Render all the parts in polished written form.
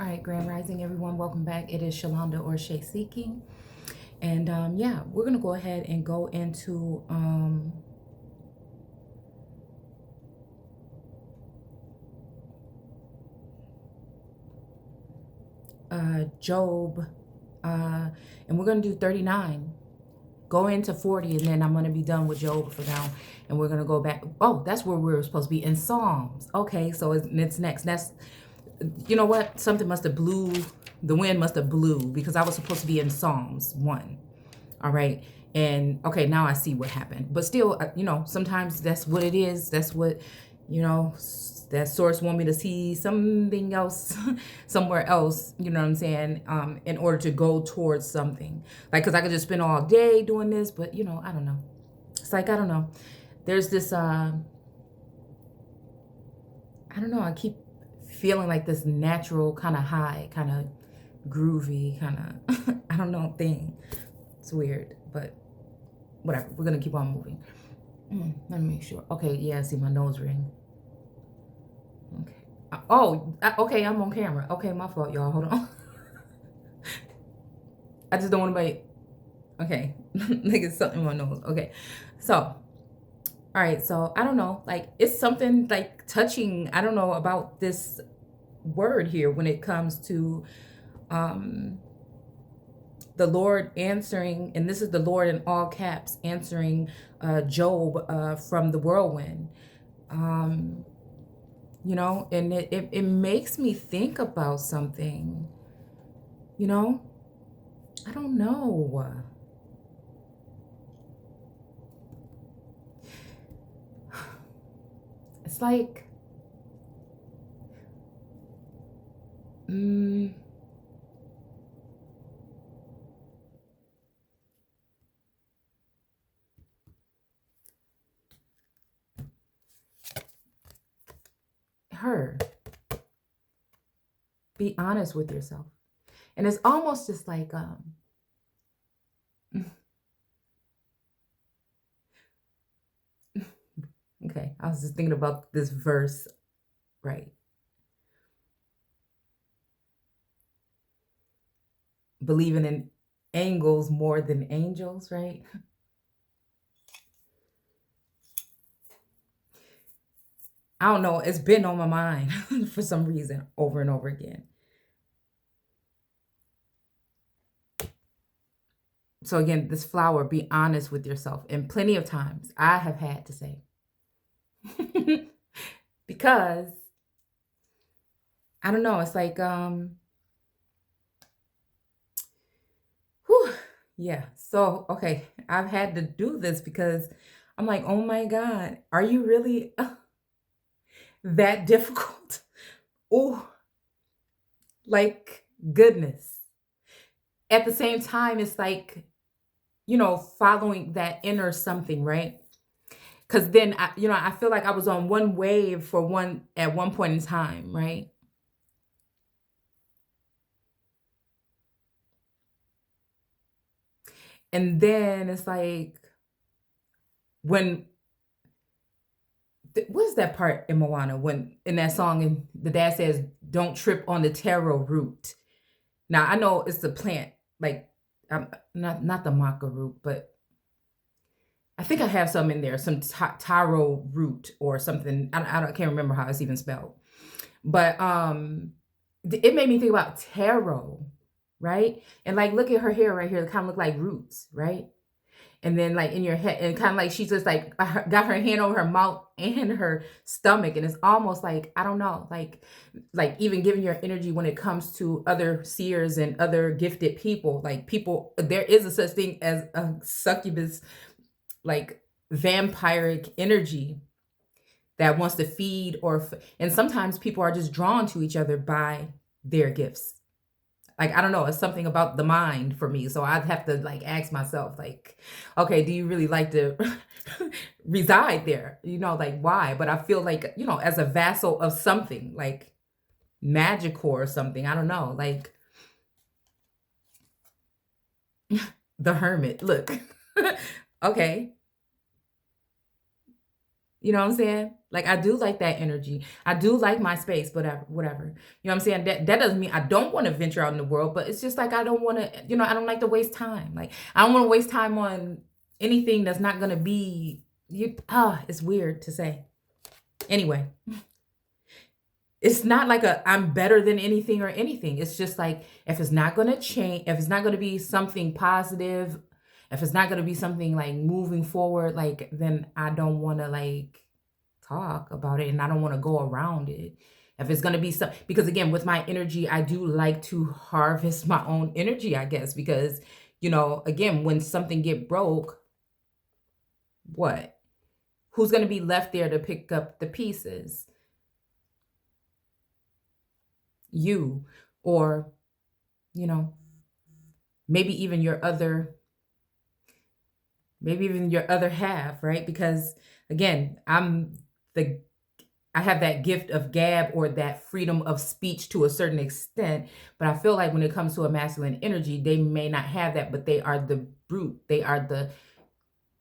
All right, Grand Rising, everyone. Welcome back. It is Shalonda or Shay Seeking. And yeah, we're going to go ahead and go into Job. And we're going to do 39. Go into 40, and then I'm going to be done with Job for now. And we're going to go back. Oh, that's where we were supposed to be, in Psalms. Okay, so it's next. That's, you know what? Something must have blew. The wind must have blew because I was supposed to be in Psalms 1. All right. And okay, now I see what happened. But still, sometimes that's what it is. That's what, that source want me to see something else somewhere else, you know what I'm saying? In order to go towards something. Like, cause I could just spend all day doing this, but I don't know. It's like, I don't know. There's this, I don't know. I keep feeling like this natural kind of high, kind of groovy, kind of, I don't know, thing. It's weird, but whatever. We're going to keep on moving. Let me make sure. Okay, yeah, I see my nose ring. Okay. Okay, I'm on camera. Okay, my fault, y'all. Hold on. I just don't want to okay. Like it's something in my nose. Okay. So, all right. So, I don't know. Like, it's something like touching. I don't know about this word here when it comes to the Lord answering, and this is the Lord in all caps answering Job from the whirlwind. And it makes me think about something, I don't know. It's like, her. Be honest with yourself. And it's almost just like, okay, I was just thinking about this verse, right? Believing in angles more than angels, right? I don't know. It's been on my mind for some reason over and over again. So again, this flower, be honest with yourself. And plenty of times I have had to say, because I don't know, it's like, whew, yeah. So, okay, I've had to do this because I'm like, oh my God, are you really that difficult? Oh, like, goodness. At the same time, it's like, following that inner something, right? Because then, I feel like I was on one wave at one point in time, right? And then it's like, when, what is that part in Moana when in that song and the dad says, don't trip on the taro root. Now, I know it's a plant, like, not the maca root, but I think I have some in there, some taro root or something. I can't remember how it's even spelled. But it made me think about taro, right? And like, look at her hair right here. It kind of look like roots, right? And then like in your head, and kind of like she's just like got her hand over her mouth and her stomach, and it's almost like, I don't know, like even giving your energy when it comes to other seers and other gifted people. Like, people, there is a such thing as a succubus, like vampiric energy that wants to feed, and sometimes people are just drawn to each other by their gifts. Like, I don't know, it's something about the mind for me. So I'd have to like ask myself, like, okay, do you really like to reside there? Like, why? But I feel like, as a vassal of something like magical or something, I don't know, like the hermit. Look. Okay. You know what I'm saying? Like, I do like that energy. I do like my space, whatever, whatever. You know what I'm saying? That doesn't mean I don't want to venture out in the world, but it's just like I don't want to, I don't like to waste time. Like, I don't want to waste time on anything that's not gonna be it's weird to say. Anyway, it's not like I'm better than anything or anything. It's just like if it's not gonna change, if it's not gonna be something positive, if it's not gonna be something like moving forward, like then I don't wanna like talk about it and I don't want to go around it. If it's going to be some, because again, with my energy, I do like to harvest my own energy, I guess, because, again, when something get broke, what? Who's going to be left there to pick up the pieces? You, or, maybe even maybe even your other half, right? Because again, I have that gift of gab or that freedom of speech to a certain extent, but I feel like when it comes to a masculine energy, they may not have that, but they are the brute. They are the,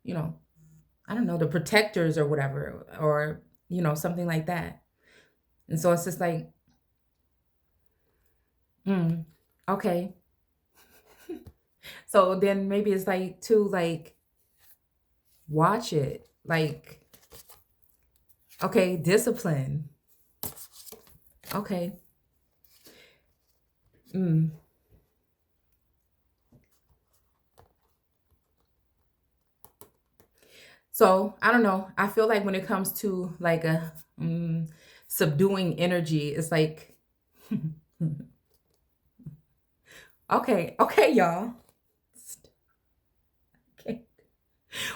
I don't know, the protectors or whatever, or, something like that. And so it's just like, okay. So then maybe it's like to like watch it, like, okay, discipline. Okay. So I don't know. I feel like when it comes to like a subduing energy, it's like, okay, y'all. Okay.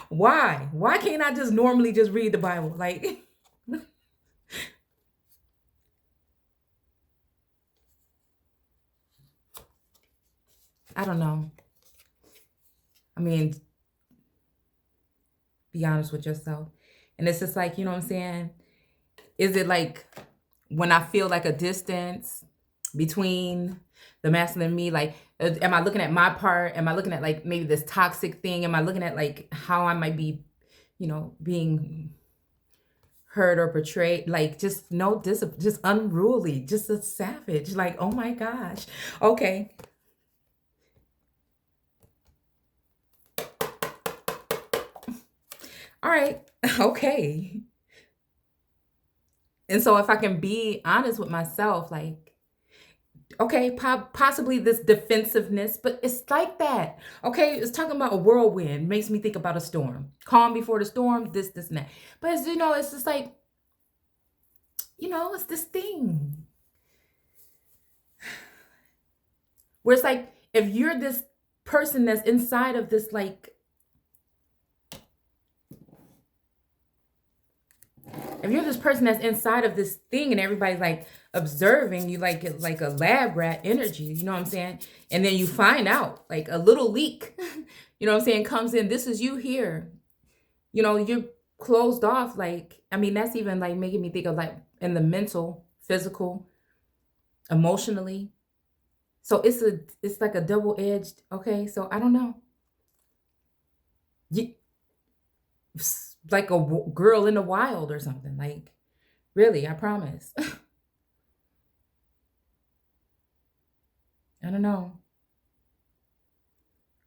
Why? Why can't I just normally just read the Bible? Like, I don't know. I mean, be honest with yourself. And it's just like, you know what I'm saying? Is it like when I feel like a distance between the masculine and me, like, am I looking at my part? Am I looking at like maybe this toxic thing? Am I looking at like how I might be, being hurt or portrayed? Like just no discipline, just unruly, just a savage. Like, oh my gosh. Okay. All right. Okay. And so if I can be honest with myself, like, okay, possibly this defensiveness, but it's like that. Okay, it's talking about a whirlwind, makes me think about a storm. Calm before the storm, this, and that. But it's just like, it's this thing where it's like, if you're this person that's inside of this, like, if you're this person that's inside of this thing and everybody's like observing you like a lab rat energy, you know what I'm saying? And then you find out like a little leak, you know what I'm saying, comes in. This is you here. You're closed off. Like, I mean, that's even like making me think of like in the mental, physical, emotionally. So it's like a double-edged, okay? So I don't know. Like a girl in the wild or something. Like, really, I promise. I don't know.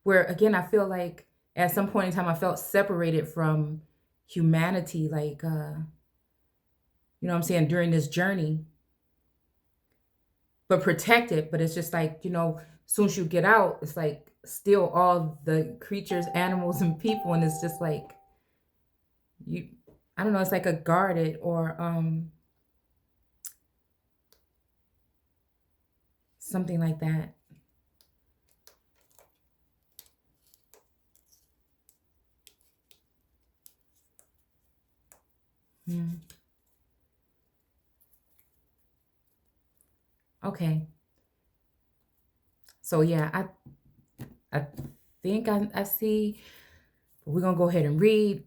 Where again, I feel like at some point in time I felt separated from humanity, like you know what I'm saying, during this journey. But protected, but it's just like, soon as you get out, it's like still all the creatures, animals, and people, and it's just like I don't know, it's like a guarded or something like that. Okay. So yeah, I think I see. But we're gonna go ahead and read.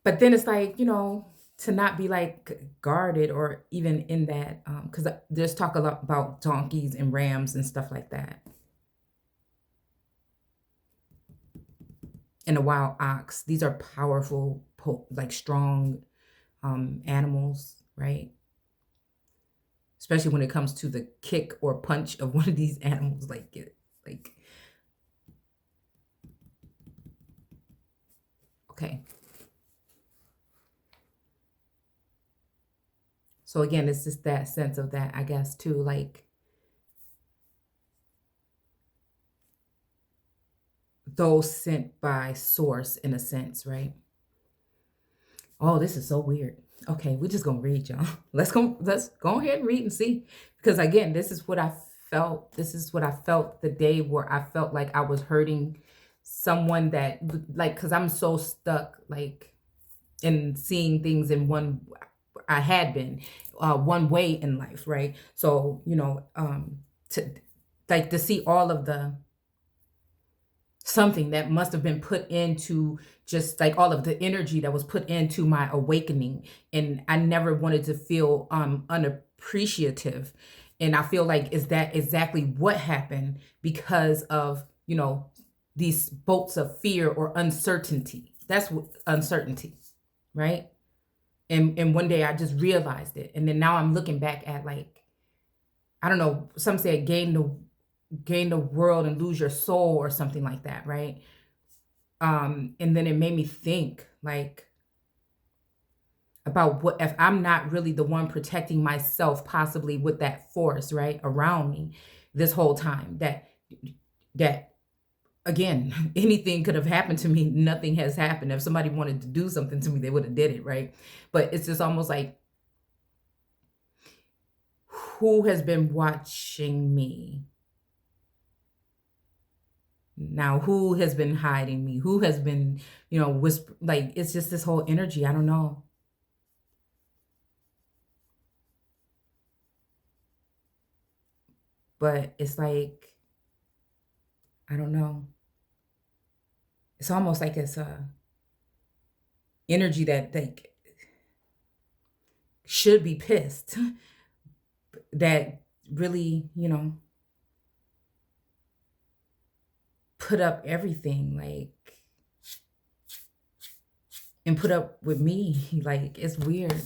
But then it's like, to not be like guarded or even in that, because there's talk a lot about donkeys and rams and stuff like that. and a wild ox. These are powerful, like strong animals, right? Especially when it comes to the kick or punch of one of these animals, like, okay. So again, it's just that sense of that, I guess, too, like those sent by source in a sense, right? Oh, this is so weird. Okay, we're just gonna read, y'all. Let's go ahead and read and see. Because again, this is what I felt. This is what I felt the day where I felt like I was hurting someone that like, because I'm so stuck like in seeing things in one I had been one way in life, right? So, to like to see all of the something that must have been put into just like all of the energy that was put into my awakening, and I never wanted to feel unappreciative, and I feel like is that exactly what happened because of these bolts of fear or uncertainty. That's what uncertainty, right? And one day I just realized it, and then now I'm looking back at, like, I don't know, some say gain the world and lose your soul or something like that, right? And then it made me think like about what if I'm not really the one protecting myself, possibly with that force, right, around me this whole time. That again, anything could have happened to me. Nothing has happened. If somebody wanted to do something to me, they would have did it, right? But it's just almost like, who has been watching me? Now, who has been hiding me? Who has been, whisper, like, it's just this whole energy. I don't know. But it's like, I don't know. It's almost like it's a energy that like should be pissed that really, put up everything, like, and put up with me. Like, it's weird.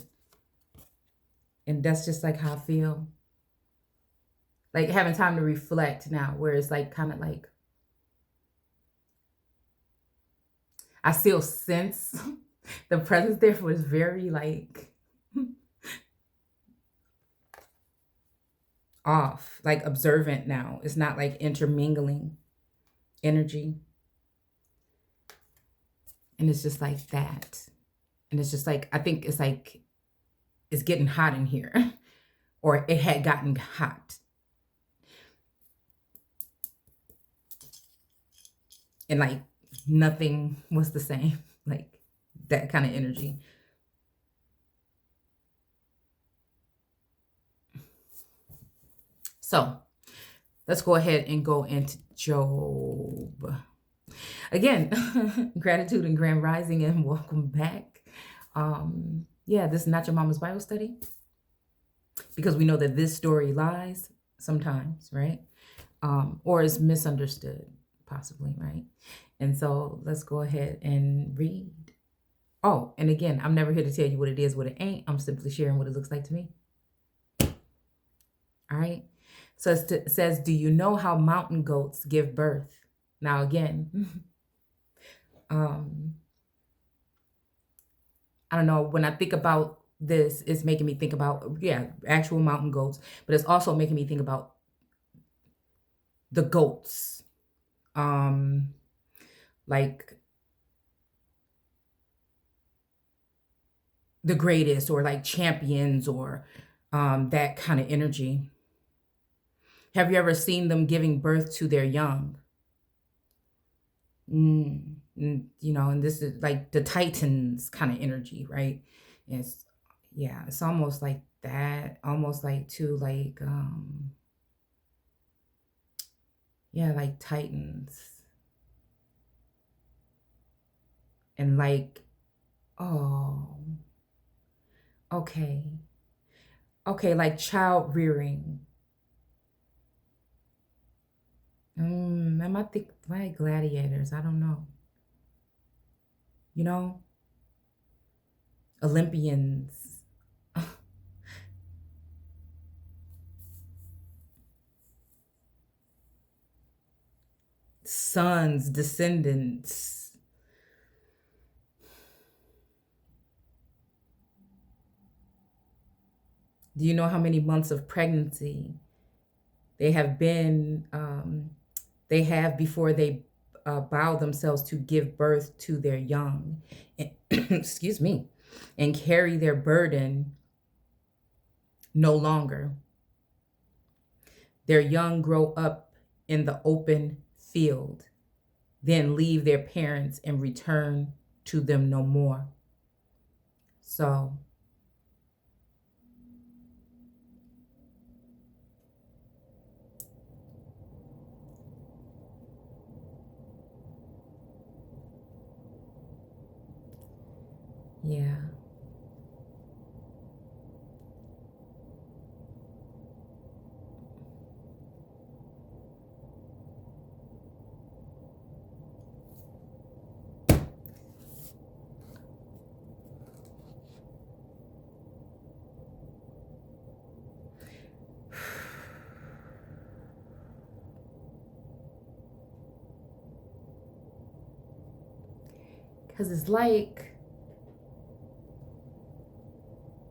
And that's just like how I feel. Like having time to reflect now, where it's like kind of like I still sense the presence there was very like off, like observant now. It's not like intermingling energy. And it's just like that. And it's just like, I think it's like, it's getting hot in here, or it had gotten hot. And like nothing was the same, like that kind of energy. So let's go ahead and go into Job. Again, gratitude and grand rising, and welcome back. Yeah, this is not your mama's Bible study, because we know that this story lies sometimes, right? Or is misunderstood, possibly, right? And so let's go ahead and read. Oh, and again, I'm never here to tell you what it is, what it ain't. I'm simply sharing what it looks like to me. All right. So it says, do you know how mountain goats give birth? Now, again, I don't know. When I think about this, it's making me think about, yeah, actual mountain goats, but it's also making me think about the goats, like the greatest, or like champions, or that kind of energy. Have you ever seen them giving birth to their young? And this is like the Titans kind of energy, right? It's, yeah, it's almost like that, almost like too, like, yeah, like Titans. And like, oh, okay. Okay, like child rearing. Am I think like gladiators? I don't know. you know, Olympians, sons, descendants. Do you know how many months of pregnancy they have been, they have before they bow themselves to give birth to their young, and, excuse me, and carry their burden no longer. Their young grow up in the open field, then leave their parents and return to them no more. So, yeah. Because it's like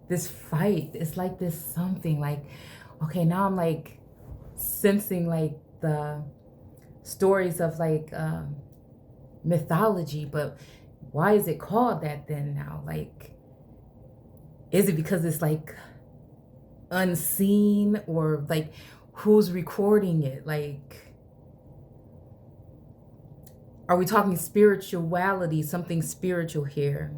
this fight. It's like this something like, okay, now I'm like sensing like the stories of like mythology, but why is it called that then now? Like, is it because it's like unseen, or like who's recording it? Like, are we talking spirituality, something spiritual here?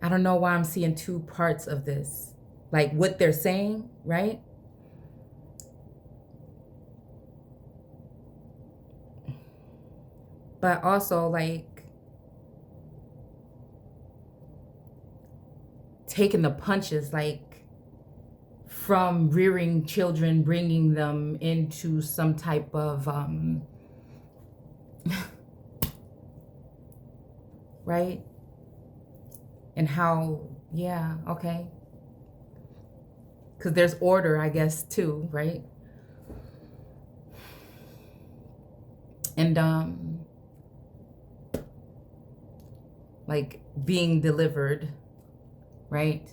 I don't know why I'm seeing two parts of this. Like what they're saying, right? But also like taking the punches, like from rearing children, bringing them into some type of, right? And how, yeah, okay. Because there's order, I guess, too, right? And like being delivered, right?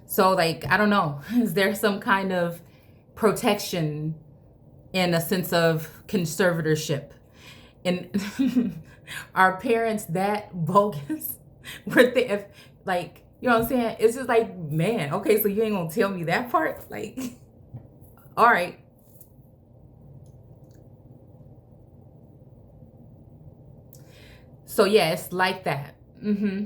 So like, I don't know, is there some kind of protection in a sense of conservatorship? And are parents that bogus? Were they, if, like, you know what I'm saying? It's just like, man, okay, so you ain't gonna tell me that part? Like, all right. So yeah, it's like that. Mm-hmm.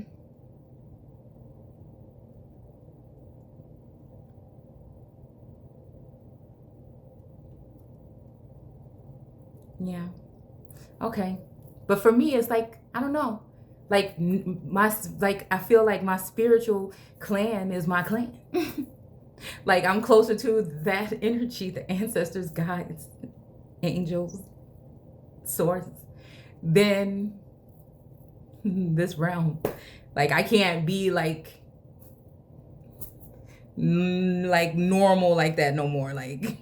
Yeah. Okay. But for me, it's like, I don't know. Like like I feel like my spiritual clan is my clan. Like I'm closer to that energy, the ancestors, guides, angels, source, than this realm. Like I can't be like normal like that no more. Like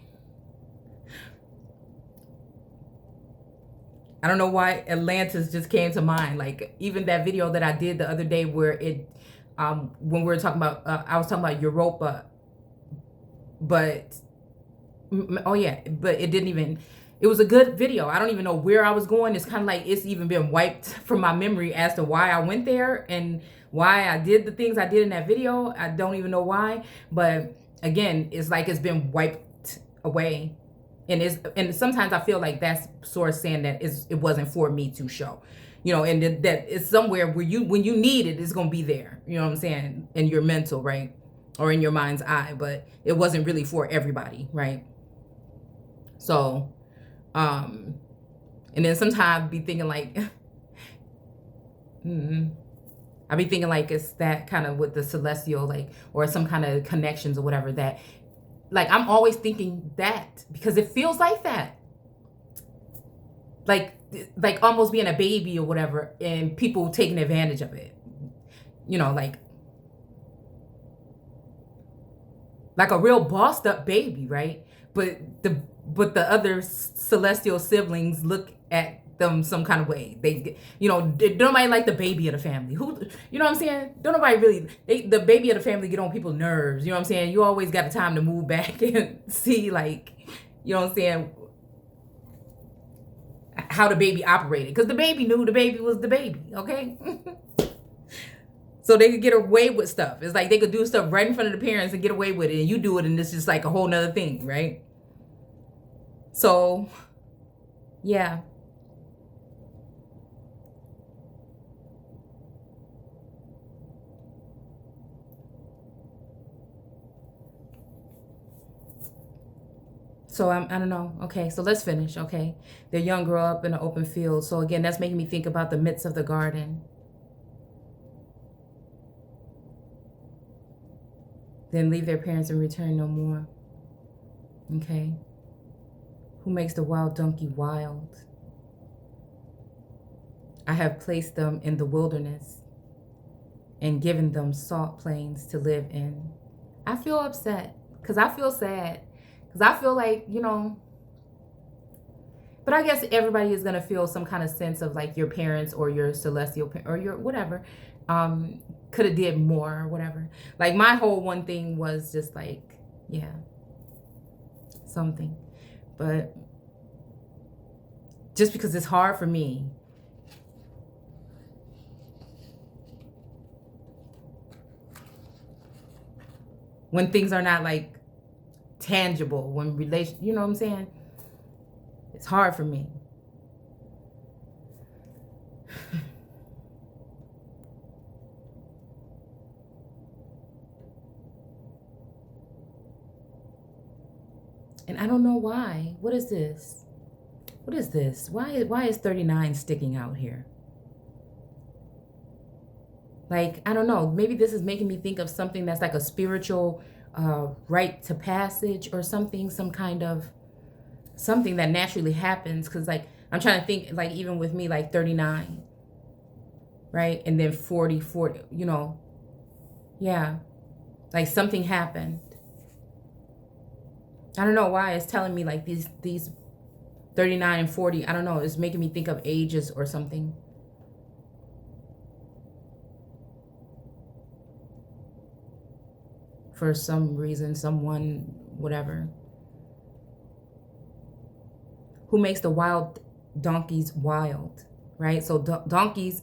I don't know why Atlantis just came to mind. Like even that video that I did the other day where it, when we were talking about, I was talking about Europa, but, oh yeah, but it didn't even, it was a good video. I don't even know where I was going. It's kind of like it's even been wiped from my memory as to why I went there and why I did the things I did in that video. I don't even know why. But again, it's like it's been wiped away. And sometimes I feel like that's source saying that it wasn't for me to show, you know, and that it's somewhere where when you need it, it's gonna be there. You know what I'm saying? In your mental, right, or in your mind's eye, but it wasn't really for everybody, right? So, and then sometimes I be thinking like, I be thinking like it's that kind of with the celestial, like, or some kind of connections or whatever that. Like, I'm always thinking that because it feels like that. like almost being a baby or whatever, and people taking advantage of it. You know, like a real bossed up baby, right? But the other celestial siblings look at them some kind of way. They, don't nobody like the baby of the family. Who, you know what I'm saying? Don't nobody really. The baby of the family get on people's nerves. You know what I'm saying? You always got the time to move back and see, like, you know what I'm saying, how the baby operated, because the baby knew the baby was the baby. Okay. So they could get away with stuff. It's like they could do stuff right in front of the parents and get away with it, and you do it, and it's just like a whole nother thing, right? So, yeah. So I don't know. Okay, so let's finish. Okay, their young grow up in an open field. So again, that's making me think about the midst of the garden. Then leave their parents and return no more. Okay. Who makes the wild donkey wild? I have placed them in the wilderness and given them salt plains to live in. I feel upset because I feel sad, because I feel like, but I guess everybody is going to feel some kind of sense of like your parents or your celestial or your whatever could have did more or whatever. Like my whole one thing was just like, yeah, something. But just because it's hard for me, when things are not like tangible, when you know what I'm saying? It's hard for me. And I don't know why. What is this? What is this? Why is 39 sticking out here? Like, I don't know. Maybe this is making me think of something that's like a spiritual rite to passage or something, some kind of something that naturally happens. Because like, I'm trying to think, like, even with me, like 39, right? And then 40, yeah, like something happened. I don't know why it's telling me like these 39 and 40, I don't know, it's making me think of ages or something. For some reason, someone, whatever. Who makes the wild donkeys wild, right? So donkeys,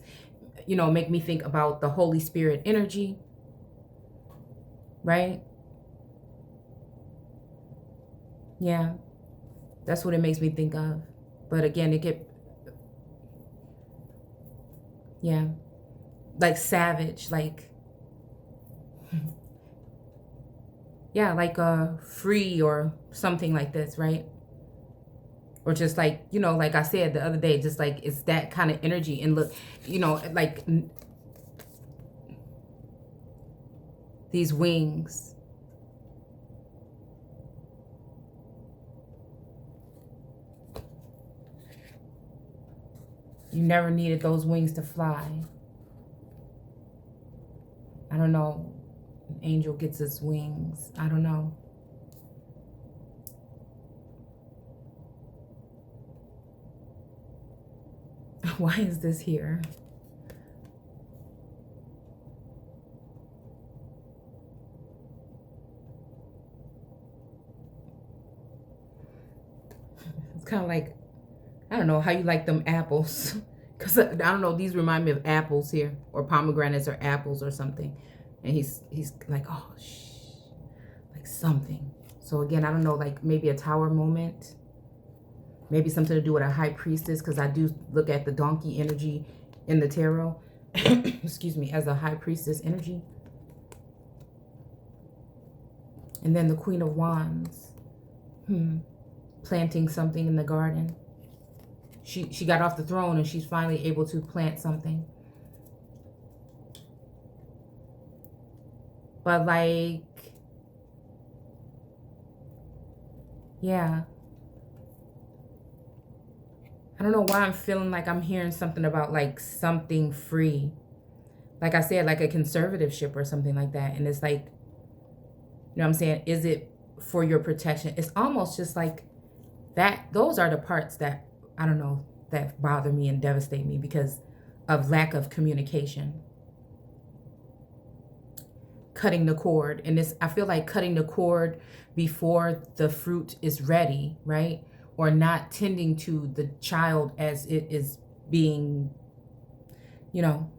make me think about the Holy Spirit energy, right? Yeah, that's what it makes me think of. But again, yeah, like savage, like, yeah, like free or something like this, right? Or just like, like I said the other day, just like it's that kind of energy. And look, like these wings. You never needed those wings to fly. I don't know. An angel gets its wings. I don't know. Why is this here? It's kind of like, I don't know how you like them apples. Because I don't know, these remind me of apples here, or pomegranates or apples or something. And he's like, oh, shh, like something. So again, I don't know, like maybe a tower moment. Maybe something to do with a high priestess, because I do look at the donkey energy in the tarot, excuse me, as a high priestess energy. And then the Queen of Wands, planting something in the garden. She got off the throne and she's finally able to plant something. But like, yeah. I don't know why I'm feeling like I'm hearing something about like something free. Like I said, like a conservatorship or something like that. And it's like, you know what I'm saying? Is it for your protection? It's almost just like that. Those are the parts that, I don't know, that bother me and devastate me because of lack of communication. Cutting the cord. And this, I feel like cutting the cord before the fruit is ready, right? Or not tending to the child as it is being, you know.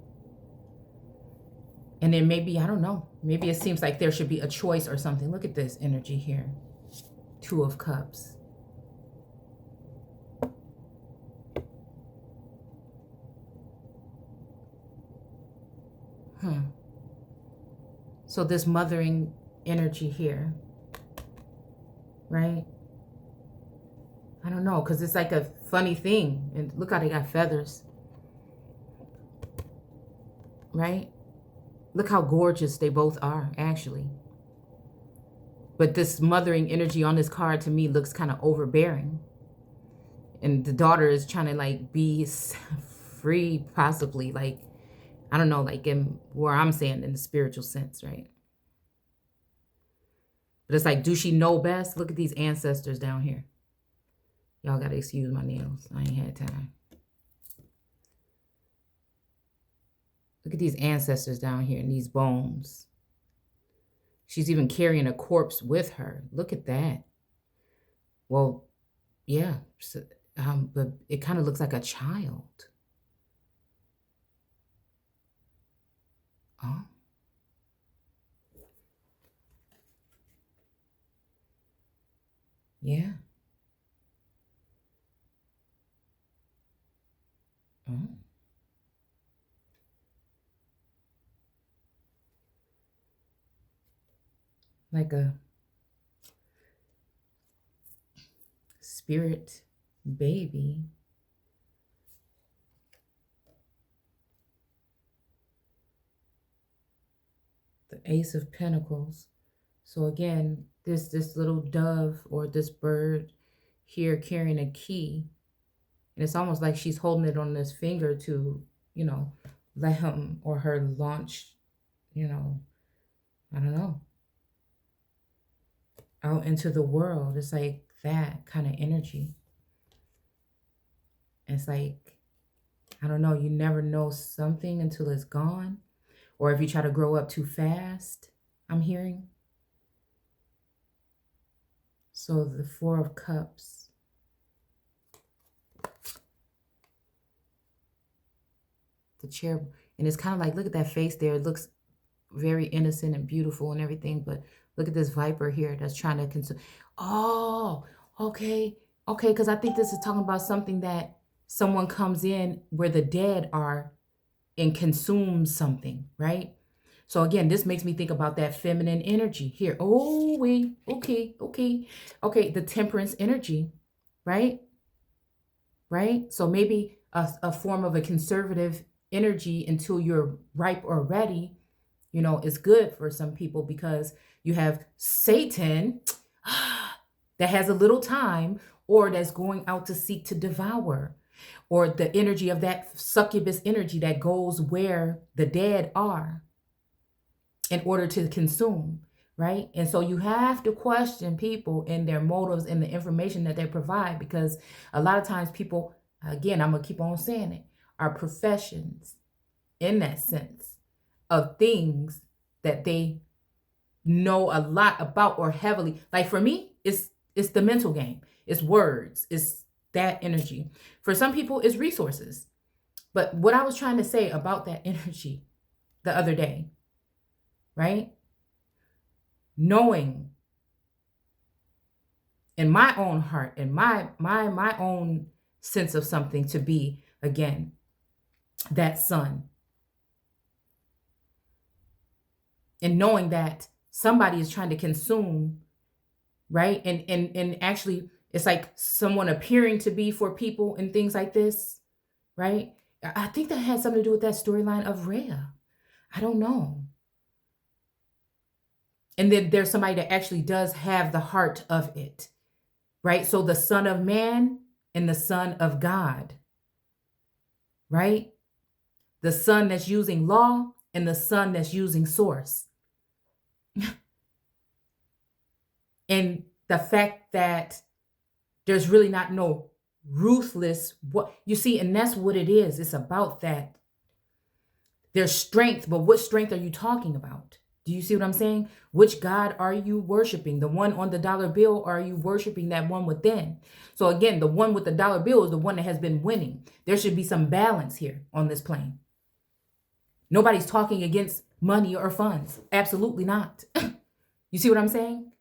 And then maybe, I don't know, maybe it seems like there should be a choice or something. Look at this energy here. 2 of Cups. So this mothering energy here, right? I don't know, because it's like a funny thing. And look how they got feathers, right? Look how gorgeous they both are, actually. But this mothering energy on this card to me looks kind of overbearing. And the daughter is trying to like be free, possibly, like, I don't know, like in where I'm saying in the spiritual sense, right? But it's like, do she know best? Look at these ancestors down here. Y'all got to excuse my nails. I ain't had time. Look at these ancestors down here and these bones. She's even carrying a corpse with her. Look at that. Well, yeah. So, but it kind of looks like a child. Oh. Yeah. Oh. Like a spirit baby. The Ace of Pentacles. So again, this little dove or this bird here carrying a key. And it's almost like she's holding it on this finger to, you know, let him or her launch, you know, I don't know, out into the world. It's like that kind of energy. It's like, I don't know, you never know something until it's gone. Or if you try to grow up too fast, I'm hearing. So the 4 of Cups. The chair. And it's kind of like, look at that face there. It looks very innocent and beautiful and everything. But look at this viper here that's trying to consume. Oh, okay. Okay, because I think this is talking about something that someone comes in where the dead are and consumes something, right? So again, this makes me think about that feminine energy here. Oh, wait. Okay. The temperance energy, right? Right? So maybe a form of a conservative energy until you're ripe or ready, you know, is good for some people because you have Satan that has a little time or that's going out to seek to devour, or the energy of that succubus energy that goes where the dead are in order to consume, right? And so you have to question people and their motives and the information that they provide, because a lot of times people, again, I'm going to keep on saying it, are professions in that sense of things that they know a lot about or heavily. Like for me, it's the mental game. It's words. It's that energy. For some people, it's resources. But what I was trying to say about that energy the other day, right? Knowing in my own heart and my own sense of something to be, again, that sun. And knowing that somebody is trying to consume, right? And actually it's like someone appearing to be for people and things like this, right? I think that had something to do with that storyline of Rhea. I don't know. And then there's somebody that actually does have the heart of it, right? So the Son of Man, and the Son of God, right? The Son that's using law and the Son that's using source. And the fact that there's really not no ruthless, what you see, and that's what it is. It's about that. There's strength, but what strength are you talking about? Do you see what I'm saying? Which God are you worshiping? The one on the dollar bill, or are you worshiping that one within? So again, the one with the dollar bill is the one that has been winning. There should be some balance here on this plane. Nobody's talking against money or funds. Absolutely not. You see what I'm saying?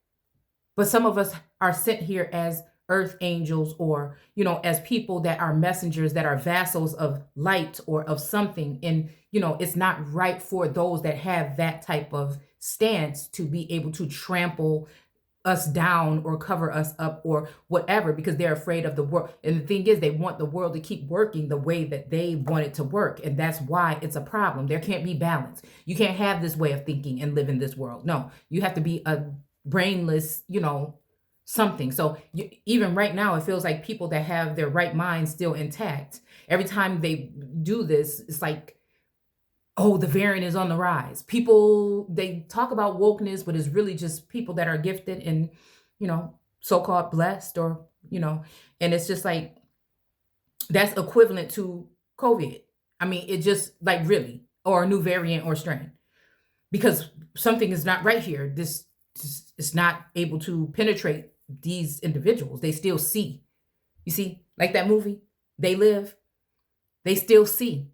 But some of us are sent here as earth angels, or, as people that are messengers, that are vassals of light or of something. And, it's not right for those that have that type of stance to be able to trample us down or cover us up or whatever, because they're afraid of the world. And the thing is, they want the world to keep working the way that they want it to work. And that's why it's a problem. There can't be balance. You can't have this way of thinking and live in this world. No, you have to be a brainless, something. So even right now, it feels like people that have their right mind still intact. Every time they do this, it's like, oh, the variant is on the rise. People, they talk about wokeness, but it's really just people that are gifted and, so-called blessed, or, and it's just like, that's equivalent to COVID. I mean, it just like really, or a new variant or strain, because something is not right here. This is not able to penetrate these individuals. They still see. You see, like that movie, They Live, they still see.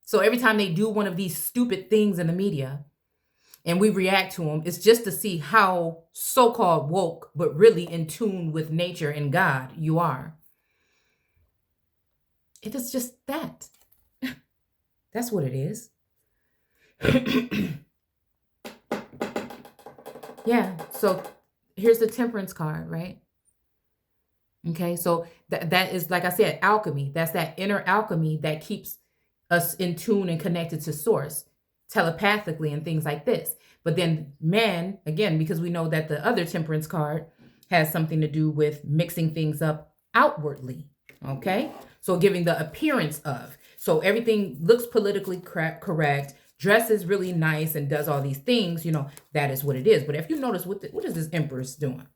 So every time they do one of these stupid things in the media and we react to them, it's just to see how so-called woke, but really in tune with nature and God you are. It is just that. That's what it is. Yeah, so here's the temperance card, right? Okay, so that is, like I said, alchemy. That's that inner alchemy that keeps us in tune and connected to source telepathically and things like this. But then man, again, because we know that the other temperance card has something to do with mixing things up outwardly. Okay, so giving the appearance of, so everything looks politically correct, dresses really nice and does all these things, that is what it is. But if you notice, what is this Empress doing?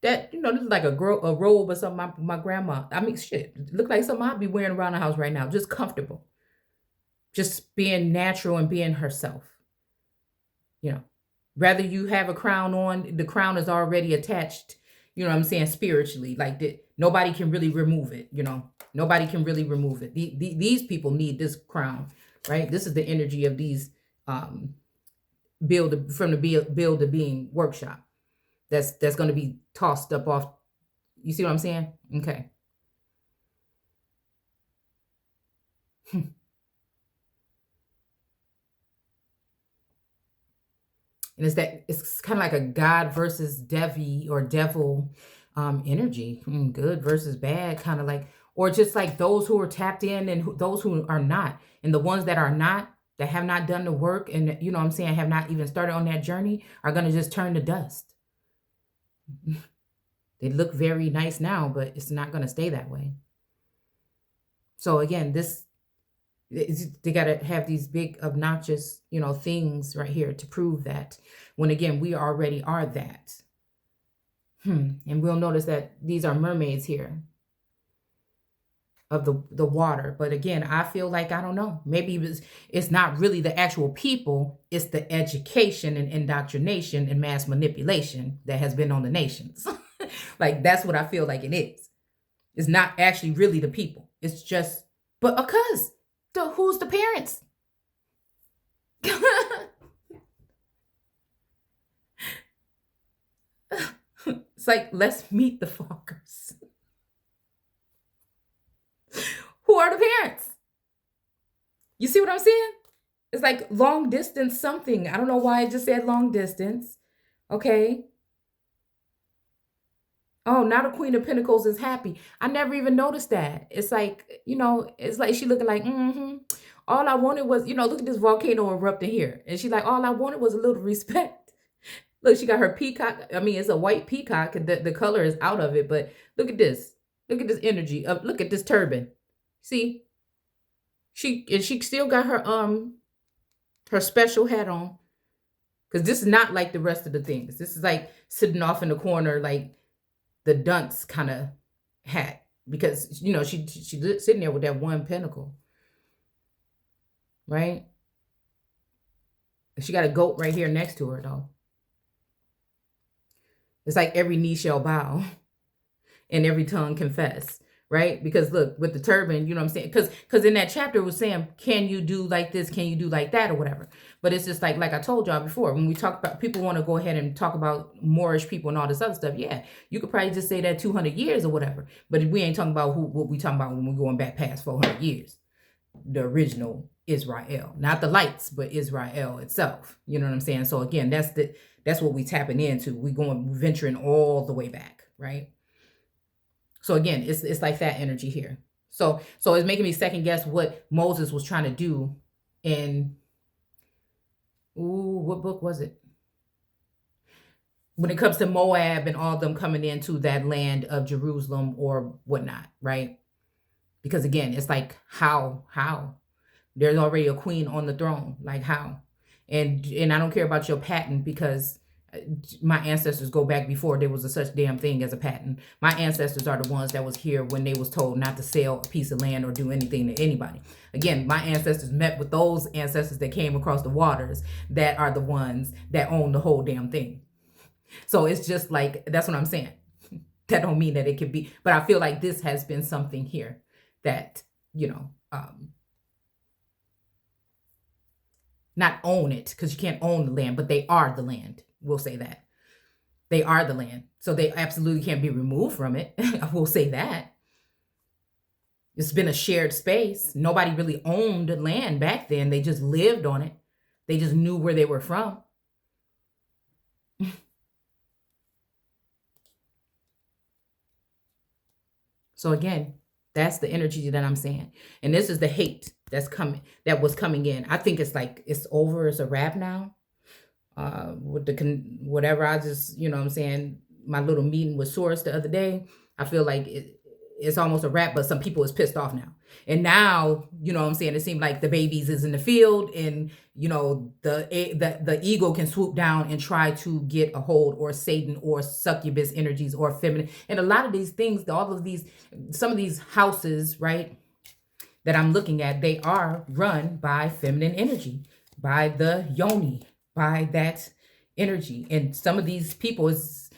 That, this is like a robe or something my grandma, I mean, shit, it look like something I'd be wearing around the house right now, just comfortable, just being natural and being herself. Rather you have a crown on, the crown is already attached, what I'm saying, spiritually, like that. Nobody can really remove it, nobody can really remove it. These people need this crown, right? This is the energy of these build to being workshop. That's going to be tossed up off. You see what I'm saying? Okay. And it's kind of like a God versus devy or devil energy. Good versus bad, kind of like, or just like those who are tapped in and those who are not. And the ones that are not, that have not done the work and, what I'm saying, have not even started on that journey, are going to just turn to dust. They look very nice now, but it's not going to stay that way. So again, they got to have these big obnoxious, things right here to prove that, when again, we already are that. And we'll notice that these are mermaids here of the water. But again, I feel like, I don't know, maybe it's not really the actual people, it's the education and indoctrination and mass manipulation that has been on the nations. Like, that's what I feel like it is. It's not actually really the people. It's just, but because who's the parents? It's like, let's meet the Fockers. Who are the parents? You see what I'm saying? It's like long distance something. I don't know why I just said long distance. Okay. Oh, now the Queen of Pentacles is happy. I never even noticed that. It's like, it's like she looking like, all I wanted was, look at this volcano erupting here. And she like, all I wanted was a little respect. Look, she got her peacock. I mean, it's a white peacock. And the color is out of it, but look at this. Look at this energy. Look at this turban. See, she still got her special hat on. Because this is not like the rest of the things. This is like sitting off in the corner, like the dunce kind of hat. Because, you know, she's sitting there with that one pentacle. Right? She got a goat right here next to her, though. It's like every knee shall bow and every tongue confess. Right? Because look, with the turban, you know what I'm saying? Because in that chapter it was saying, can you do like this? Can you do like that or whatever? But it's just like I told y'all before, when we talk about, people want to go ahead and talk about Moorish people and all this other stuff. Yeah, you could probably just say that 200 years or whatever. But we ain't talking about what we talking about when we're going back past 400 years. The original Israel. Not the lights, but Israel itself. You know what I'm saying? So again, that's what we tapping into. We venturing all the way back, right? So again, it's like that energy here. So it's making me second guess what Moses was trying to do in, what book was it? When it comes to Moab and all of them coming into that land of Jerusalem or whatnot, right? Because again, it's like how there's already a queen on the throne, like how, and I don't care about your patent, because my ancestors go back before there was a such damn thing as a patent. My ancestors are the ones that was here when they was told not to sell a piece of land or do anything to anybody. Again, my ancestors met with those ancestors that came across the waters that are the ones that own the whole damn thing. So it's just like, that's what I'm saying. That don't mean that it could be, but I feel like this has been something here that, you know, not own it, because you can't own the land, but they are the land. We'll say that. They are the land. So they absolutely can't be removed from it. I will say that. It's been a shared space. Nobody really owned land back then. They just lived on it. They just knew where they were from. So again, that's the energy that I'm saying. And this is the hate that's coming, that was coming in. I think it's like, it's over. It's a wrap now. With the whatever, I just, you know what I'm saying, my little meeting with Source the other day, I feel like it's almost a wrap, but some people is pissed off now. And now, you know what I'm saying, it seemed like the babies is in the field, and, you know, the ego can swoop down and try to get a hold, or Satan or succubus energies or feminine. And a lot of these things, all of these, some of these houses, right, that I'm looking at, they are run by feminine energy, by the yoni, by that energy. And some of these people is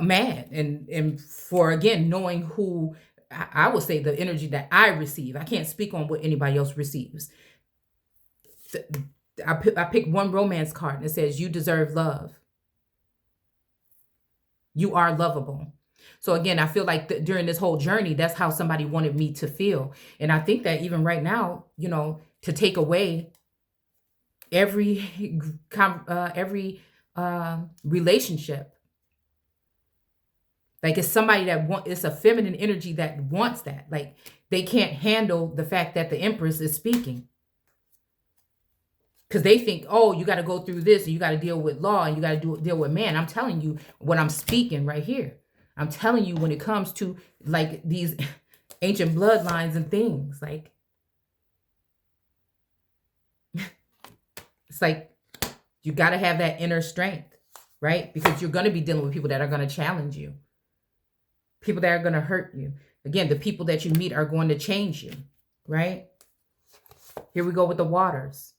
mad. And for, again, knowing who, I would say the energy that I receive. I can't speak on what anybody else receives. I picked one romance card and it says, you deserve love. You are lovable. So again, I feel like during this whole journey, that's how somebody wanted me to feel. And I think that even right now, you know, to take away every relationship, like it's somebody that it's a feminine energy that wants that. Like they can't handle the fact that the Empress is speaking, because they think, oh, you got to go through this and you got to deal with law and you got to deal with man. I'm telling you what I'm speaking right here. I'm telling you, when it comes to like these ancient bloodlines and things, like it's like you got to have that inner strength, right? Because you're going to be dealing with people that are going to challenge you, people that are going to hurt you. Again, the people that you meet are going to change you, right? Here we go with the waters.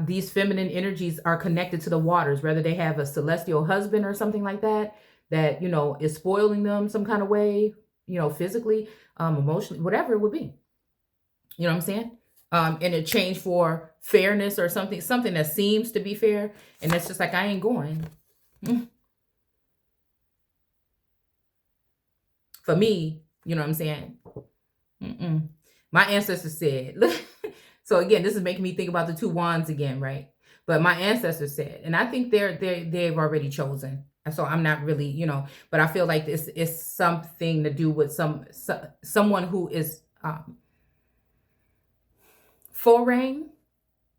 These feminine energies are connected to the waters, whether they have a celestial husband or something like that, that, you know, is spoiling them some kind of way, you know, physically, emotionally, whatever it would be. You know what I'm saying? In exchange for fairness or something that seems to be fair. And it's just like, I ain't going. For me, you know what I'm saying? My ancestors said, so again, this is making me think about the two wands again, right? But my ancestors said, and I think they've already chosen. So I'm not really, you know, but I feel like this is something to do with someone who is full reign,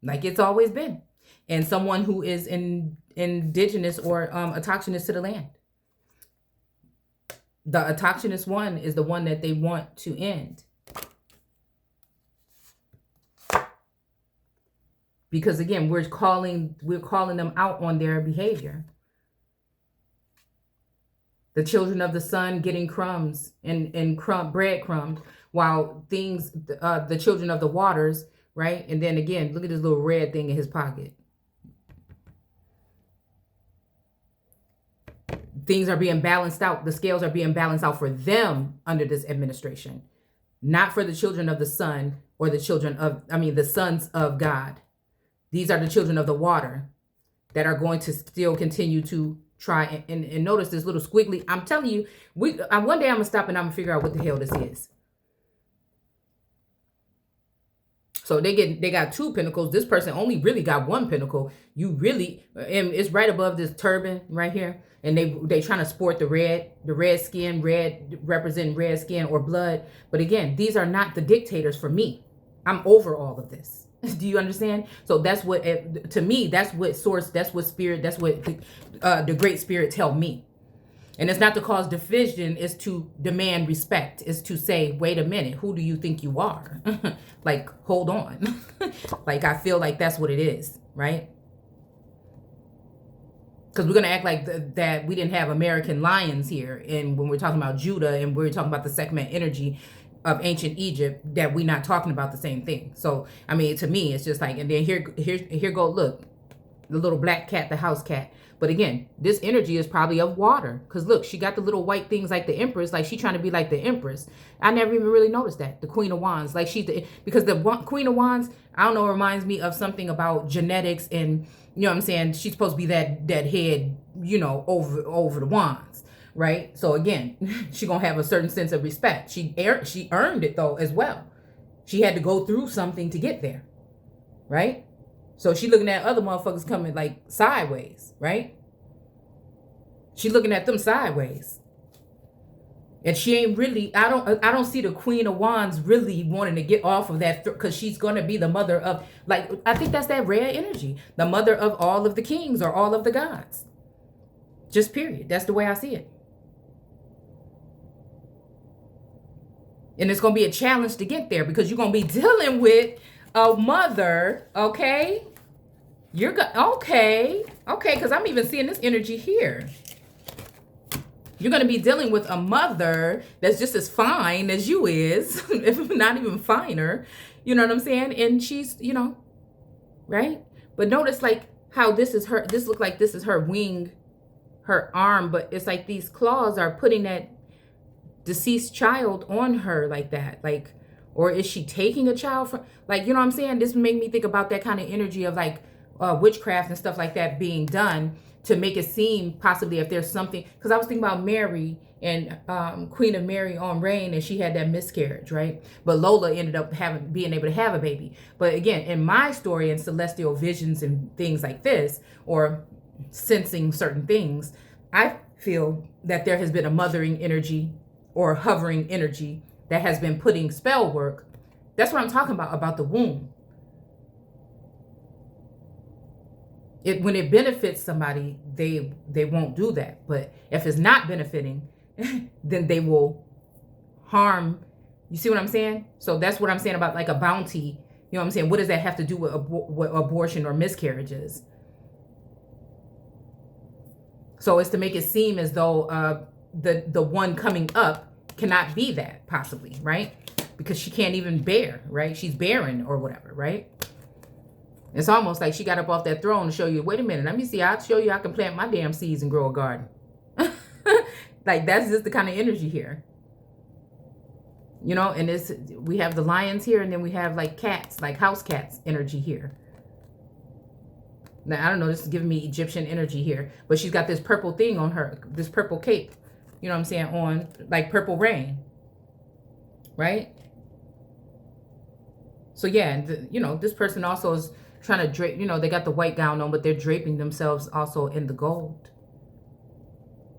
like it's always been. and someone who is indigenous or autochthonous to the land. The autochthonous one is the one that they want to end. Because again, we're calling them out on their behavior. The children of the sun getting crumbs and breadcrumbs, while the children of the waters, right? And then again, look at this little red thing in his pocket. Things are being balanced out. The scales are being balanced out for them under this administration, not for the children of the sun or the sons of God. These are the children of the water that are going to still continue to try and notice this little squiggly. I'm telling you, one day I'm gonna stop and I'm gonna figure out what the hell this is. So they got 2 pinnacles. This person only really got 1 pinnacle. And it's right above this turban right here. And they trying to sport the red skin, red representing red skin or blood. But again, these are not the dictators for me. I'm over all of this. Do you understand? So that's what, to me, that's what source, that's what spirit, that's what the great spirit tell me. And it's not to cause division, it's to demand respect. It's to say, wait a minute, who do you think you are? Like, hold on. Like, I feel like that's what it is, right? Because we're going to act like that we didn't have American lions here. And when we're talking about Judah and we're talking about the Sekhmet energy of ancient Egypt, that we're not talking about the same thing. So, I mean, to me, it's just like, and then here go, look, the little black cat, the house cat. But again, this energy is probably of water. Because look, she got the little white things like the Empress, like she's trying to be like the Empress. I never even really noticed that. The Queen of Wands, like because the Queen of Wands, I don't know, reminds me of something about genetics and, you know what I'm saying? She's supposed to be that head, you know, over the wands, right? So again, she gonna have a certain sense of respect. She earned it though as well. She had to go through something to get there, right? So she looking at other motherfuckers coming like sideways, right? She looking at them sideways. And she ain't really, I don't see the Queen of Wands really wanting to get off of that, because she's going to be the mother of, like, I think that's that rare energy. The mother of all of the kings or all of the gods. Just period. That's the way I see it. And it's going to be a challenge to get there, because you're going to be dealing with a mother, okay? Okay, because I'm even seeing this energy here. You're going to be dealing with a mother that's just as fine as you is, if not even finer. You know what I'm saying? And she's, you know, right? But notice like how this look like this is her wing, her arm, but it's like these claws are putting that deceased child on her like that. Like, or is she taking a child from, like, you know what I'm saying? This made me think about that kind of energy of like witchcraft and stuff like that being done, to make it seem possibly if there's something, because I was thinking about Mary and Queen of Mary on Reign, and she had that miscarriage, right? But Lola ended up being able to have a baby. But again, in my story and celestial visions and things like this, or sensing certain things, I feel that there has been a mothering energy or hovering energy that has been putting spell work. That's what I'm talking about the womb. When it benefits somebody, they won't do that. But if it's not benefiting, then they will harm. You see what I'm saying? So that's what I'm saying about like a bounty. You know what I'm saying? What does that have to do with abortion or miscarriages? So it's to make it seem as though the one coming up cannot be that, possibly, right? Because she can't even bear, right? She's barren or whatever, right? It's almost like she got up off that throne to show you, wait a minute, let me see, I'll show you I can plant my damn seeds and grow a garden. Like, that's just the kind of energy here. You know, and we have the lions here, and then we have like cats, like house cats energy here. Now, I don't know, this is giving me Egyptian energy here, but she's got this purple thing on her, this purple cape, you know what I'm saying, on like purple rain, right? So yeah, you know, this person also is trying to drape, you know, they got the white gown on, but they're draping themselves also in the gold,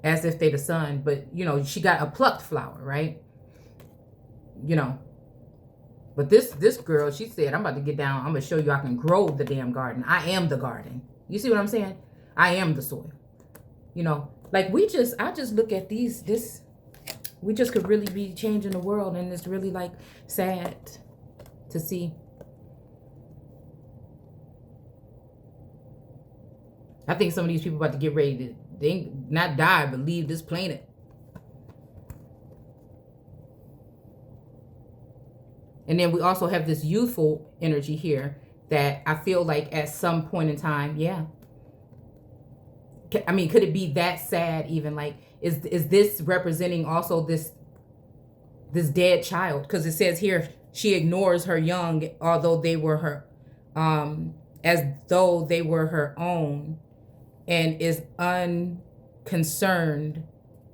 as if they the sun. But, you know, she got a plucked flower, right? You know, But this girl, she said, I'm about to get down. I'm going to show you I can grow the damn garden. I am the garden. You see what I'm saying? I am the soil. You know, like I just look at we just could really be changing the world. And it's really like sad to see. I think some of these people about to get ready to, they not die, but leave this planet. And then we also have this youthful energy here that I feel like at some point in time, yeah. I mean, could it be that sad even? Like, is this representing also this dead child? Because it says here, she ignores her young, although they were her, as though they were her own, and is unconcerned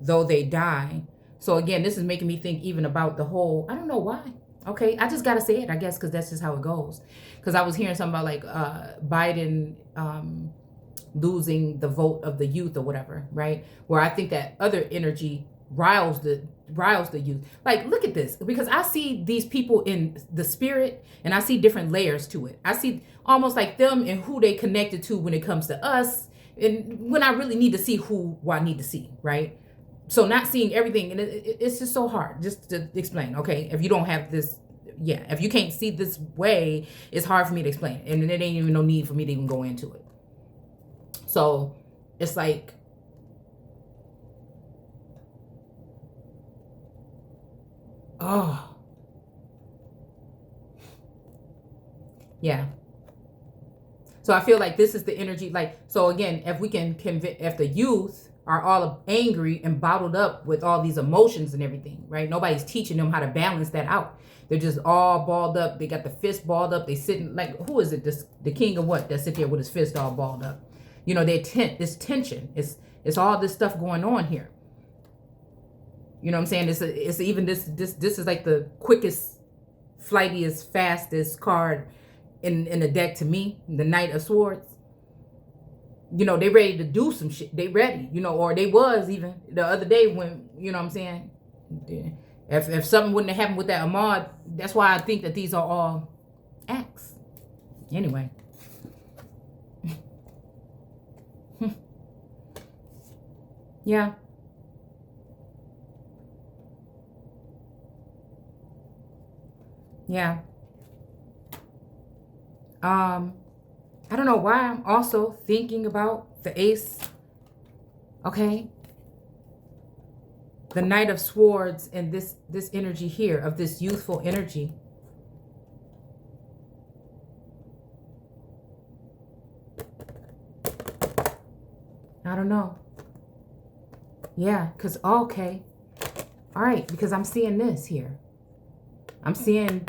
though they die. So again, this is making me think even about the whole, I don't know why. Okay, I just gotta say it, I guess, because that's just how it goes. Because I was hearing something about like Biden losing the vote of the youth or whatever, right? Where I think that other energy riles the youth. Like, look at this, because I see these people in the spirit, and I see different layers to it. I see almost like them and who they connected to when it comes to us, and when I really need to see who I need to see, right? So not seeing everything, and it's just so hard just to explain, okay? If you don't have this, yeah, if you can't see this way, it's hard for me to explain. And there ain't even no need for me to even go into it. So it's like, oh, yeah. So I feel like this is the energy, like, so again, if we can convince, if the youth are all angry and bottled up with all these emotions and everything, right? Nobody's teaching them how to balance that out. They're just all balled up. They got the fist balled up. They sitting like, who is it? The king of what? That sit there with his fist all balled up. You know, this tension. It's all this stuff going on here. You know what I'm saying? It's even this is like the quickest, flightiest, fastest card in the deck to me, the Knight of Swords. You know, they ready to do some shit. They ready, you know, or they was even the other day when, you know what I'm saying? If something wouldn't have happened with that Ahmad, that's why I think that these are all acts. Anyway. Yeah. Yeah. I don't know why I'm also thinking about the Ace. Okay. The Knight of Swords and this energy here of this youthful energy. I don't know. Yeah, because, okay. All right, because I'm seeing this here. I'm seeing...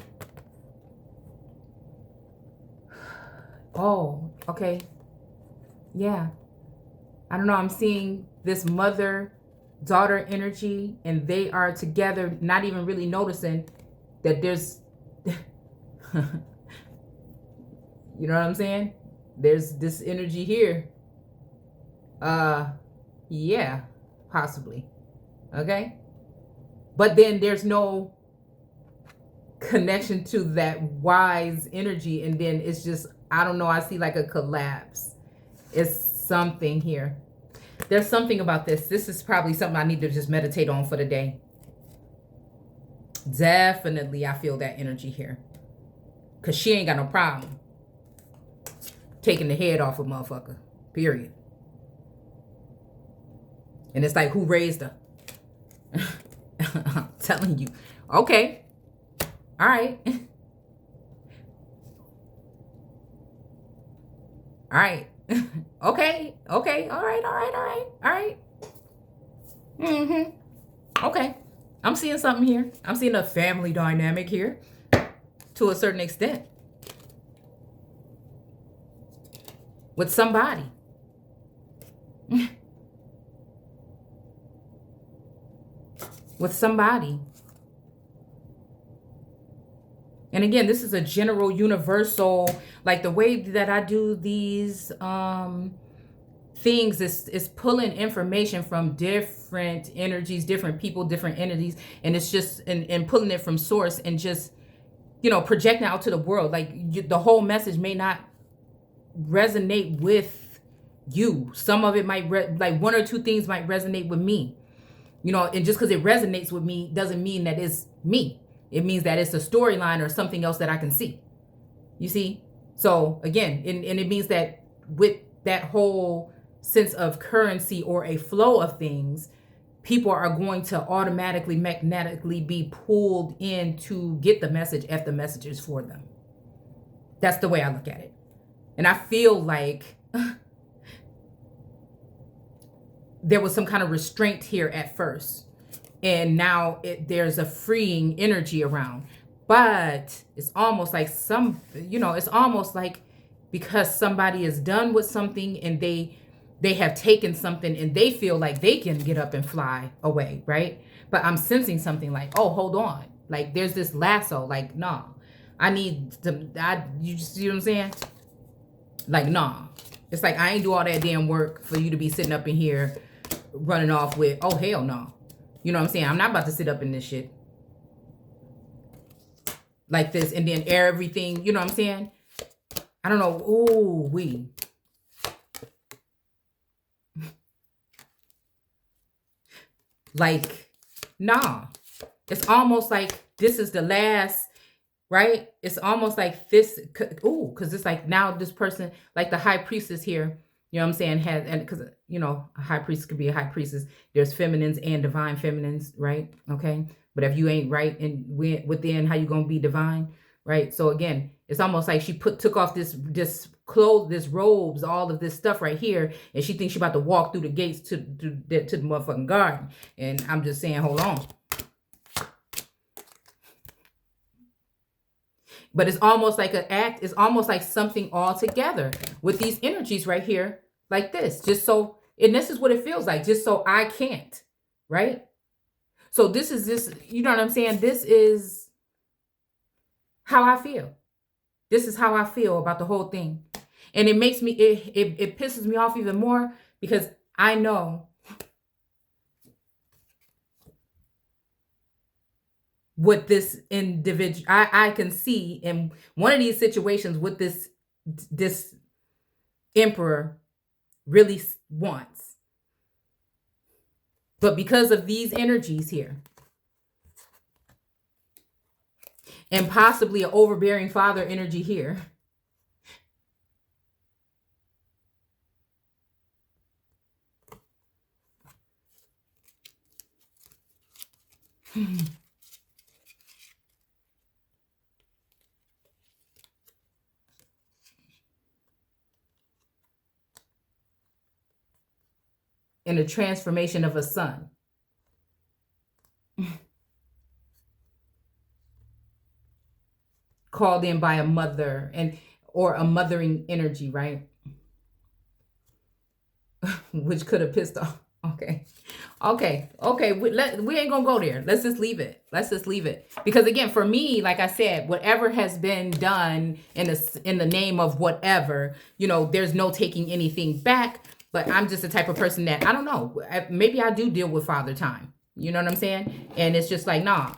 Oh, okay. Yeah. I don't know. I'm seeing this mother-daughter energy, and they are together, not even really noticing that there's... You know what I'm saying? There's this energy here. Yeah, possibly. Okay? But then there's no connection to that wise energy, and then it's just, I don't know, I see like a collapse. It's something here. There's something about this. This is probably something I need to just meditate on for the day. Definitely, I feel that energy here. Because she ain't got no problem taking the head off a motherfucker. Period. And it's like, who raised her? I'm telling you. Okay. All right. All right. Okay. Okay. All right. All right. All right. All right. Mm-hmm. Okay. I'm seeing something here. I'm seeing a family dynamic here to a certain extent. With somebody. With somebody. And again, this is a general, universal, like the way that I do these things is pulling information from different energies, different people, different entities. And it's just, and pulling it from source and just projecting out to the world. Like the whole message may not resonate with you. Some of it might like one or two things might resonate with me, and just because it resonates with me doesn't mean that it's me. It means that it's a storyline or something else that I can see. You see? So again, and it means that with that whole sense of currency or a flow of things, people are going to automatically, magnetically be pulled in to get the message if the message is for them. That's the way I look at it. And I feel like there was some kind of restraint here at first. And now there's a freeing energy around. But it's almost like it's almost like because somebody is done with something and they have taken something and they feel like they can get up and fly away, right? But I'm sensing something like, oh, hold on. Like there's this lasso, like, nah, you see what I'm saying? Like, nah. It's like, I ain't do all that damn work for you to be sitting up in here running off with, oh, hell no. You know what I'm saying? I'm not about to sit up in this shit like this and then air everything. You know what I'm saying? I don't know. Ooh, like, nah. It's almost like this is the last, right? It's almost like this. Ooh, because it's like now this person, like the high priestess here, you know what I'm saying? And because, a high priest could be a high priestess. There's feminines and divine feminines, right? Okay. But if you ain't right and within, how you going to be divine, right? So again, it's almost like she took off this clothes, this robes, all of this stuff right here. And she thinks she's about to walk through the gates to the motherfucking garden. And I'm just saying, hold on. But it's almost like an act. It's almost like something all together with these energies right here, like this. Just so, and this is what it feels like, just so I can't, right? So this, you know what I'm saying? This is how I feel. This is how I feel about the whole thing. And it makes me, it pisses me off even more because I know what this individual, I can see in one of these situations what this emperor really wants. But because of these energies here, and possibly an overbearing father energy here, in the transformation of a son. Called in by a mother or a mothering energy, right? Which could have pissed off. Okay. We ain't gonna go there. Let's just leave it. Because again, for me, like I said, whatever has been done in the name of whatever, there's no taking anything back. But I'm just the type of person that, I don't know, maybe I do deal with father time. You know what I'm saying? And it's just like, nah.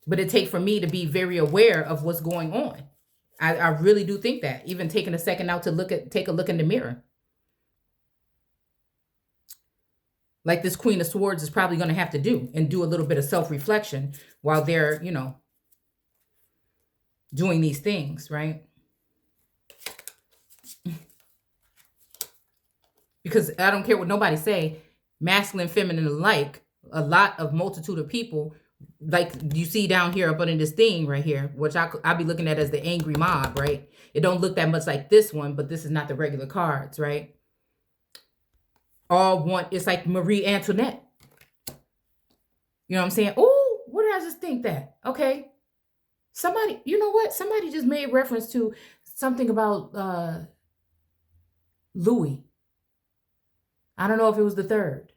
But it takes for me to be very aware of what's going on. I really do think that. Even taking a second out to take a look in the mirror. Like this Queen of Swords is probably going to have to do a little bit of self-reflection while they're, doing these things, right? Because I don't care what nobody say, masculine, feminine alike, a lot of multitude of people, like you see down here up under this thing right here, which I'll be looking at as the angry mob, right? It don't look that much like this one, but this is not the regular cards, right? All want, it's like Marie Antoinette. You know what I'm saying? Oh, what did I just think that? Okay. Somebody, you know what? Somebody just made reference to something about Louis. I don't know if it was the third.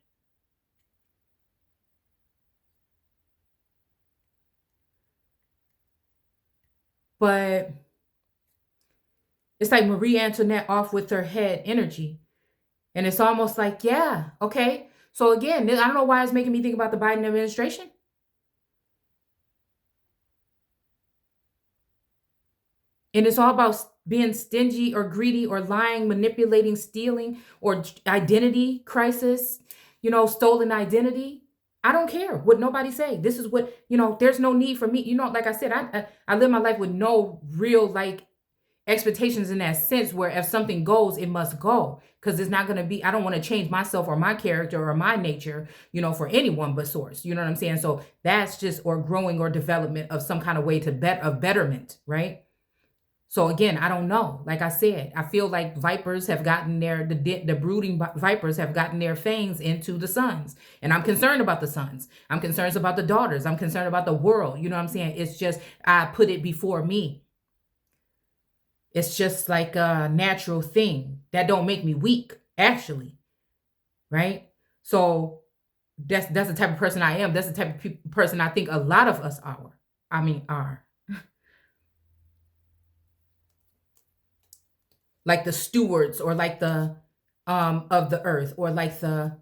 But it's like Marie Antoinette off with her head energy. And it's almost like, yeah, okay. So again, I don't know why it's making me think about the Biden administration. And it's all about being stingy or greedy or lying, manipulating, stealing, or identity crisis, stolen identity. I don't care what nobody say. This is what, there's no need for me. Like I said, I live my life with no real like expectations in that sense where if something goes, it must go. Because it's not going to be, I don't want to change myself or my character or my nature, for anyone but source. You know what I'm saying? So that's just, or growing or development of some kind of way of betterment, right? So again, I don't know. Like I said, I feel like vipers have gotten the brooding vipers have gotten their fangs into the sons. And I'm concerned about the sons. I'm concerned about the daughters. I'm concerned about the world. You know what I'm saying? It's just, I put it before me. It's just like a natural thing that don't make me weak, actually. Right? So that's the type of person I am. That's the type of person I think a lot of us are. Like the stewards, or like the of the earth, or like the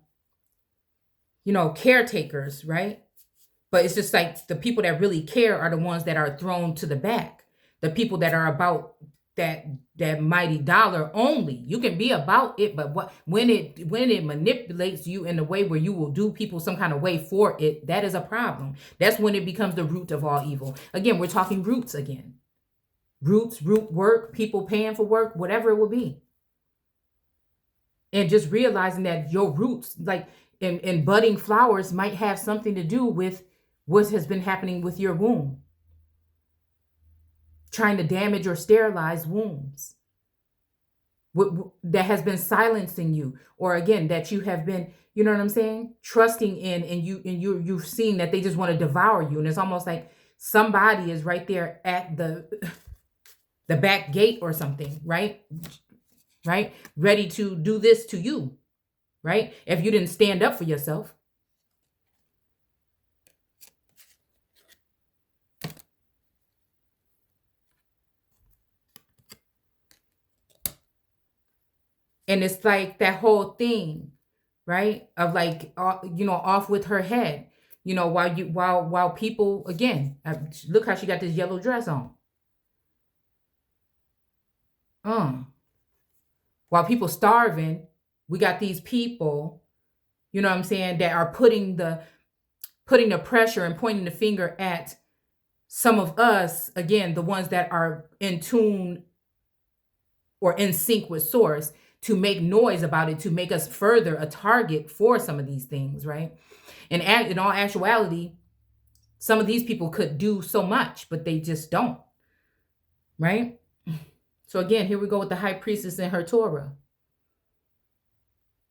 caretakers, right? But it's just like the people that really care are the ones that are thrown to the back. The people that are about that mighty dollar only. You can be about it, but when it manipulates you in a way where you will do people some kind of way for it, that is a problem. That's when it becomes the root of all evil. Again, we're talking roots again. Root work, people paying for work, whatever it will be. And just realizing that your roots, like in budding flowers, might have something to do with what has been happening with your womb. Trying to damage or sterilize wombs. That has been silencing you. Or again, that you have been, you know what I'm saying? Trusting in, and you've seen that they just want to devour you. And it's almost like somebody is right there at the back gate or something, right? Right? Ready to do this to you, right? If you didn't stand up for yourself. And it's like that whole thing, right? Of like, off with her head, while people, again, look how she got this yellow dress on. While people starving, we got these people, you know what I'm saying, that are putting the pressure and pointing the finger at some of us, again, the ones that are in tune or in sync with source, to make noise about it, to make us further a target for some of these things, right? And in all actuality, some of these people could do so much, but they just don't, right? So again, here we go with the high priestess and her Torah.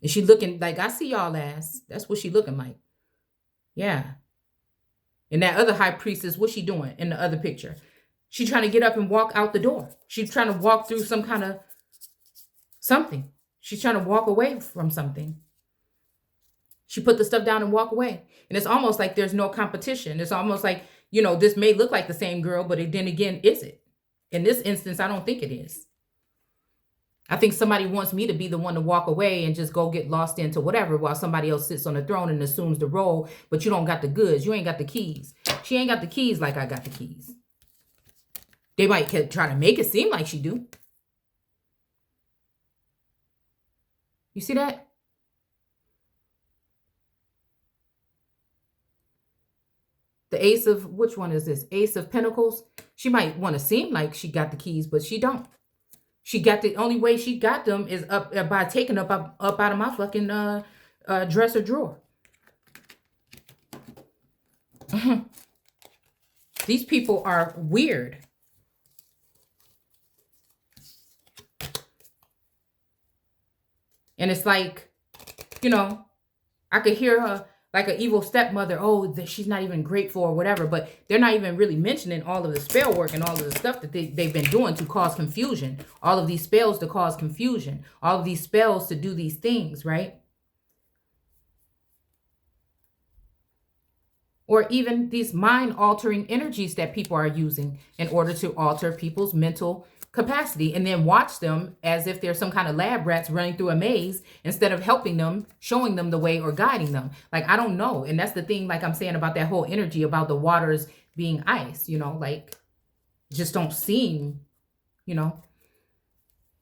And she looking like, I see y'all ass. That's what she looking like. Yeah. And that other high priestess, what's she doing in the other picture? She trying to get up and walk out the door. She's trying to walk through some kind of something. She's trying to walk away from something. She put the stuff down and walk away. And it's almost like there's no competition. It's almost like, this may look like the same girl, but then again, is it? In this instance, I don't think it is. I think somebody wants me to be the one to walk away and just go get lost into whatever while somebody else sits on the throne and assumes the role, but you don't got the goods. You ain't got the keys. She ain't got the keys like I got the keys. They might try to make it seem like she do. You see that? The ace of, which one is this? Ace of Pentacles. She might want to seem like she got the keys, but she don't. She got the only way she got them is up by taking up out of my fucking dresser drawer. These people are weird. And it's like, I could hear her like an evil stepmother. Oh, she's not even grateful or whatever. But they're not even really mentioning all of the spell work and all of the stuff that they've been doing to cause confusion. All of these spells to cause confusion. All of these spells to do these things, right? Or even these mind-altering energies that people are using in order to alter people's mental capacity, and then watch them as if they're some kind of lab rats running through a maze instead of helping them, showing them the way, or guiding them. Like, I don't know. And that's the thing, like I'm saying about that whole energy about the waters being ice, like, just don't seem you know.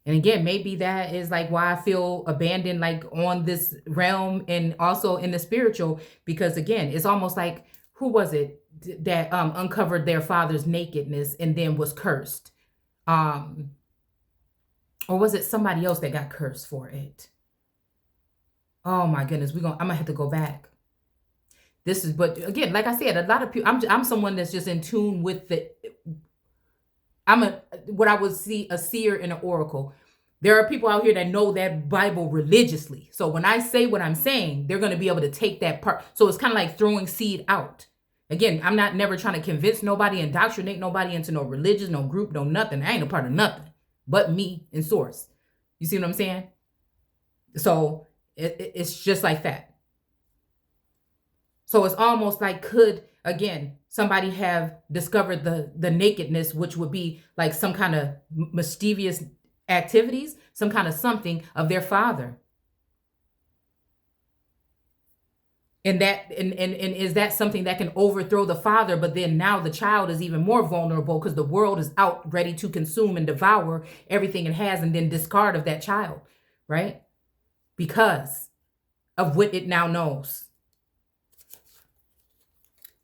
And again, maybe that is like why I feel abandoned, like on this realm and also in the spiritual, because again, it's almost like, who was it that uncovered their father's nakedness and then was cursed? Um, or was it somebody else that got cursed for it? Oh my goodness, I'm gonna have to go back. This is, but again, like I said, a lot of people, I'm someone that's just in tune with what I would see a seer and an oracle. There are people out here that know that Bible religiously. So when I say what I'm saying, they're going to be able to take that part. So it's kind of like throwing seed out. Again, I'm not never trying to convince nobody, indoctrinate nobody into no religion, no group, no nothing. I ain't a part of nothing but me and source. You see what I'm saying? So it's just like that. So it's almost like, could, again, somebody have discovered the nakedness, which would be like some kind of mischievous activities, some kind of something of their father. And is that something that can overthrow the father? But then now the child is even more vulnerable because the world is out ready to consume and devour everything it has and then discard of that child, right? Because of what it now knows.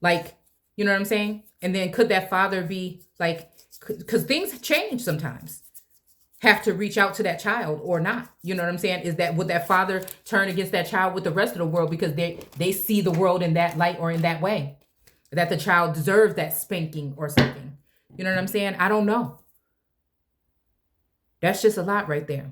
Like, you know what I'm saying? And then could that father be like, because things change sometimes, have to reach out to that child or not? You know what I'm saying? Would that father turn against that child with the rest of the world because they see the world in that light or in that way? That the child deserves that spanking or something. You know what I'm saying? I don't know. That's just a lot right there.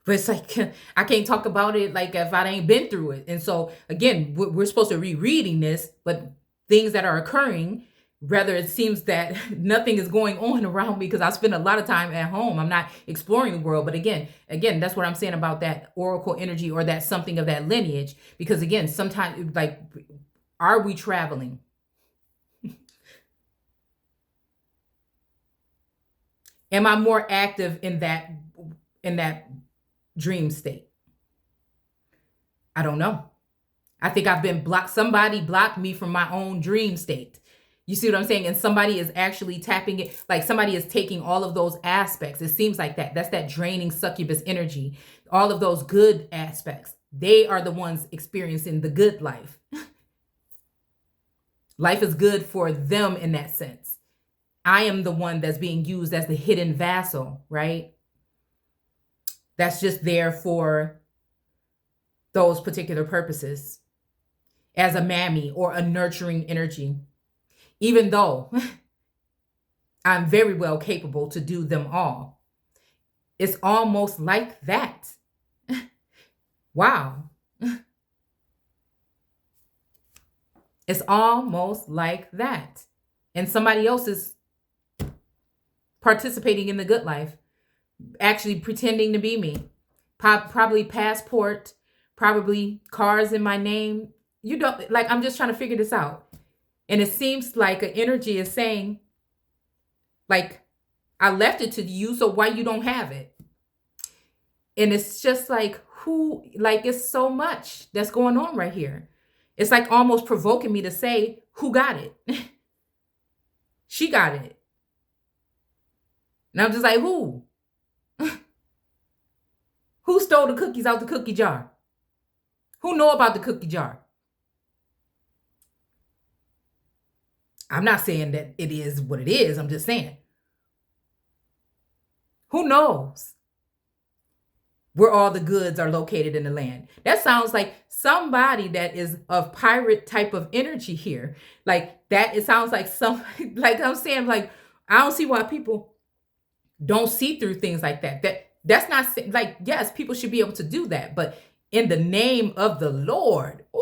But it's like, I can't talk about it like if I ain't been through it. And so, again, we're supposed to be reading this, but things that are occurring, rather it seems that nothing is going on around me because I spend a lot of time at home. I'm not exploring the world. But again, that's what I'm saying about that oracle energy or that something of that lineage. Because again, sometimes, like, are we traveling? Am I more active in that dream state? I don't know. I think I've been blocked. Somebody blocked me from my own dream state. You see what I'm saying? And somebody is actually tapping it. Like somebody is taking all of those aspects. It seems like that. That's that draining succubus energy. All of those good aspects. They are the ones experiencing the good life. Life is good for them in that sense. I am the one that's being used as the hidden vassal, right? That's just there for those particular purposes as a mammy or a nurturing energy, even though I'm very well capable to do them all. It's almost like that. Wow. It's almost like that. And somebody else is participating in the good life, actually pretending to be me. Probably passport, probably cars in my name. You don't, like, I'm just trying to figure this out. And it seems like an energy is saying, like, I left it to you, so why you don't have it? And it's just like, it's so much that's going on right here. It's like almost provoking me to say, who got it? She got it. And I'm just like, who? Who stole the cookies out the cookie jar? Who know about the cookie jar? I'm not saying that it is what it is. I'm just saying. Who knows where all the goods are located in the land? That sounds like somebody that is of pirate type of energy here. Like that, it sounds like like I'm saying, like, I don't see why people don't see through things like that. That's not like, yes, people should be able to do that, but in the name of the Lord, ooh.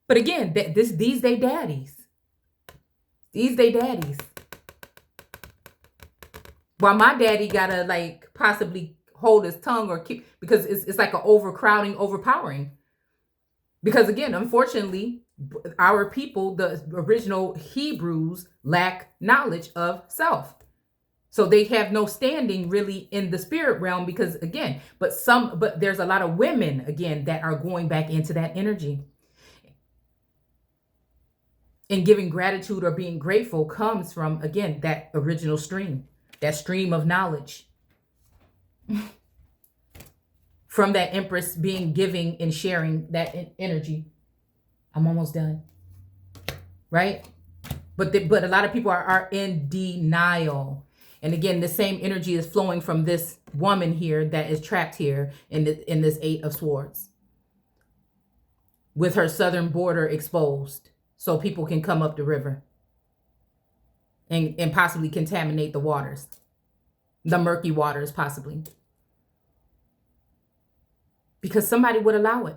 But again, these they daddies. These they daddies. While my daddy gotta like possibly hold his tongue or keep, because it's like an overcrowding, overpowering. Because again, unfortunately, our people, the original Hebrews, lack knowledge of self. So they have no standing really in the spirit realm because again, but there's a lot of women again that are going back into that energy. And giving gratitude or being grateful comes from, again, that original stream, that stream of knowledge. From that Empress being giving and sharing that energy. I'm almost done. Right? But a lot of people are in denial. And again, the same energy is flowing from this woman here that is trapped here in this Eight of Swords. With her southern border exposed. So people can come up the river. And possibly contaminate the waters. The murky waters, possibly. Because somebody would allow it.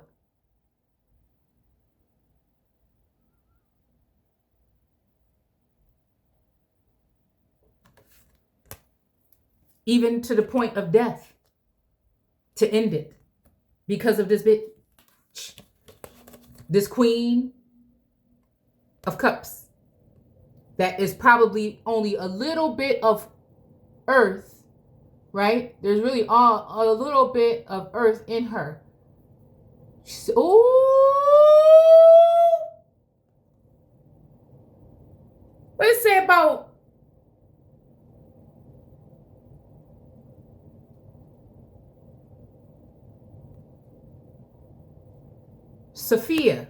Even to the point of death. To end it. Because of this bit. This Queen of Cups. That is probably only a little bit of earth. Right? There's really a little bit of earth in her. Oh! What does it say about Sophia?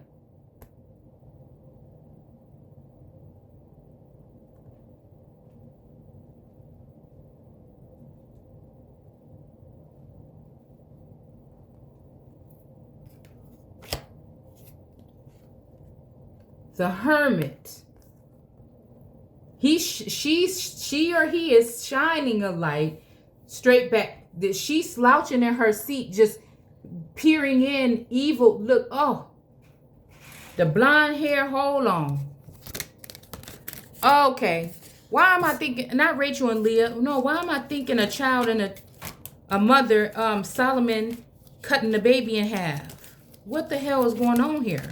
The Hermit. She or he is shining a light straight back. She's slouching in her seat, just peering in, evil. Look, oh, the blonde hair. Hold on. Okay, why am I thinking not Rachel and Leah? No, why am I thinking a child and a mother? Solomon cutting the baby in half. What the hell is going on here?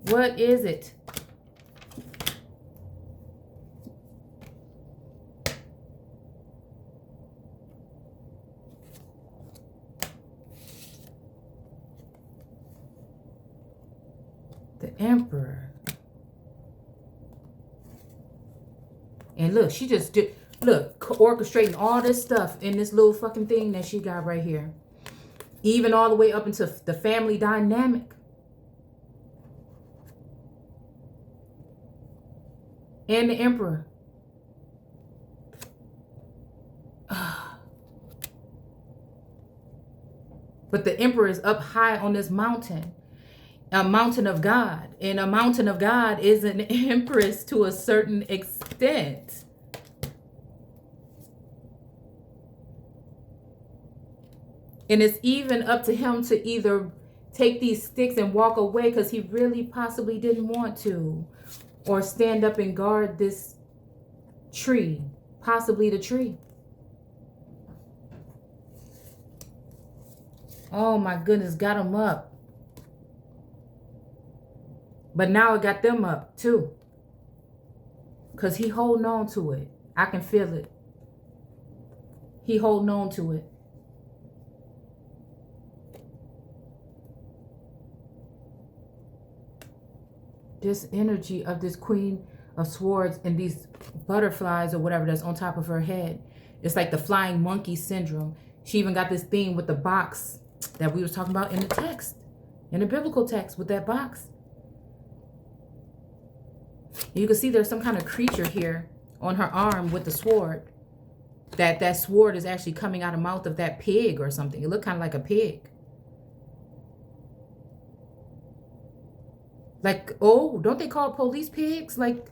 What is it? The Emperor. And look, she just did, look, orchestrating all this stuff in this little fucking thing that she got right here. Even all the way up into the family dynamic. And the Emperor. But the Emperor is up high on this mountain. A mountain of God. And a mountain of God is an empress to a certain extent. And it's even up to him to either take these sticks and walk away because he really possibly didn't want to. Or stand up and guard this tree. Possibly the tree. Oh my goodness, got him up. But now it got them up too. Because he holding on to it. I can feel it. He holding on to it. This energy of this Queen of Swords and these butterflies or whatever that's on top of her head. It's like the flying monkey syndrome. She even got this thing with the box that we was talking about in the text. In the biblical text with that box. You can see there's some kind of creature here on her arm with the sword. That sword is actually coming out of the mouth of that pig or something. It looked kind of like a pig. Like, oh, don't they call police pigs? Like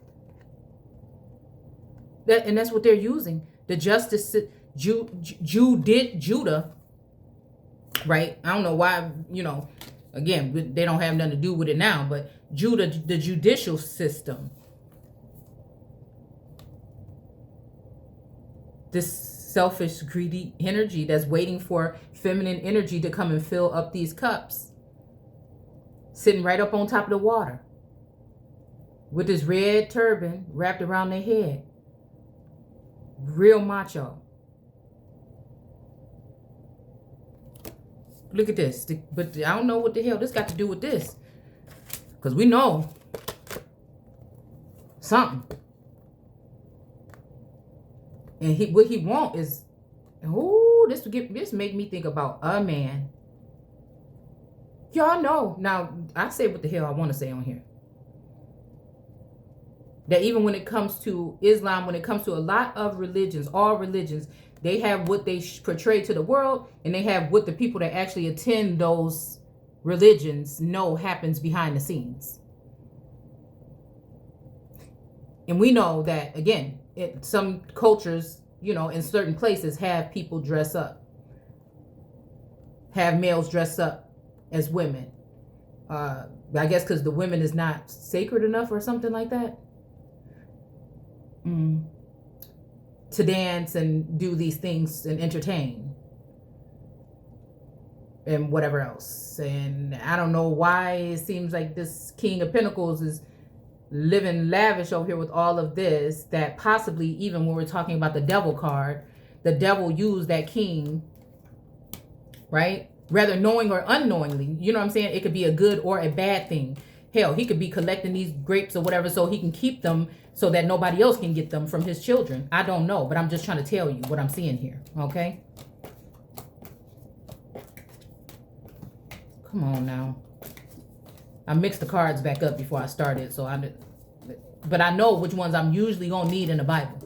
that, and that's what they're using. The justice, Judah, right? I don't know why, you know, again, they don't have nothing to do with it now, but Judah, the judicial system. This selfish, greedy energy that's waiting for feminine energy to come and fill up these cups. Sitting right up on top of the water. with this red turban wrapped around their head. Real macho. Look at this. But I don't know what the hell this got to do with this. Because we know something. And what he want is, oh, this make me think about a man. Y'all know. Now, I say what the hell I want to say on here. That even when it comes to Islam, when it comes to a lot of religions, all religions, they have what they portray to the world, and they have what the people that actually attend those religions know happens behind the scenes. And we know that, again, some cultures, you know, in certain places have people dress up, have males dress up as women. I guess because the women is not sacred enough or something like that. To dance and do these things and entertain and whatever else. And I don't know why it seems like this King of Pentacles is living lavish over here with all of this, that possibly even when we're talking about the devil card, the devil used that king, right? Whether knowing or unknowingly, you know what I'm saying? It could be a good or a bad thing. Hell, he could be collecting these grapes or whatever so he can keep them so that nobody else can get them from his children. I don't know, but I'm just trying to tell you what I'm seeing here, okay? Come on now. I mixed the cards back up before I started, but I know which ones I'm usually gonna need in the Bible.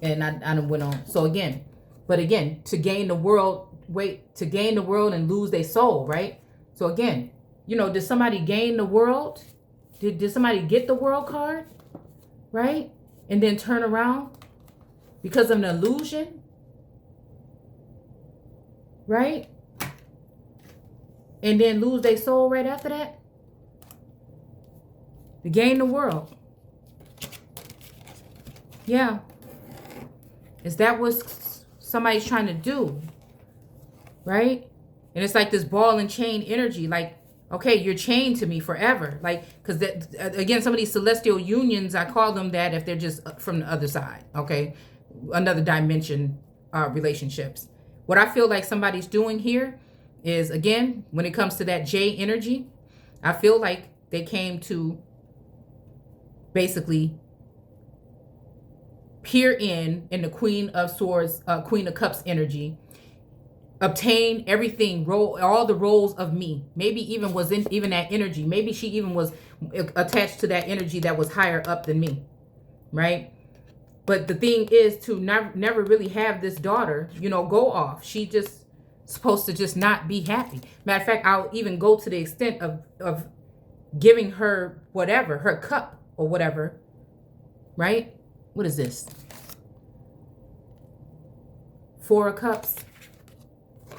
And I went on. So again, to gain the world, to gain the world and lose their soul, right? So again, you know, did somebody gain the world? Did somebody get the world card? Right? And then turn around because of an illusion? Right? And then lose their soul right after that? To gain the world. Yeah. Is that what somebody's trying to do? Right? And it's like this ball and chain energy. Like, okay, you're chained to me forever. Like, because again, some of these celestial unions, I call them that if they're just from the other side. Okay? Another dimension relationships. What I feel like somebody's doing here is, again, when it comes to that J energy, I feel like they came to basically peer in the Queen of Swords, Queen of Cups energy, obtain everything, all the roles of me. Maybe even was in even that energy. Maybe she even was attached to that energy that was higher up than me, right? But the thing is to never really have this daughter, you know, go off. She just supposed to just not be happy. Matter of fact, I'll even go to the extent of giving her whatever, her cup or whatever, right? What is this? 4 of Cups,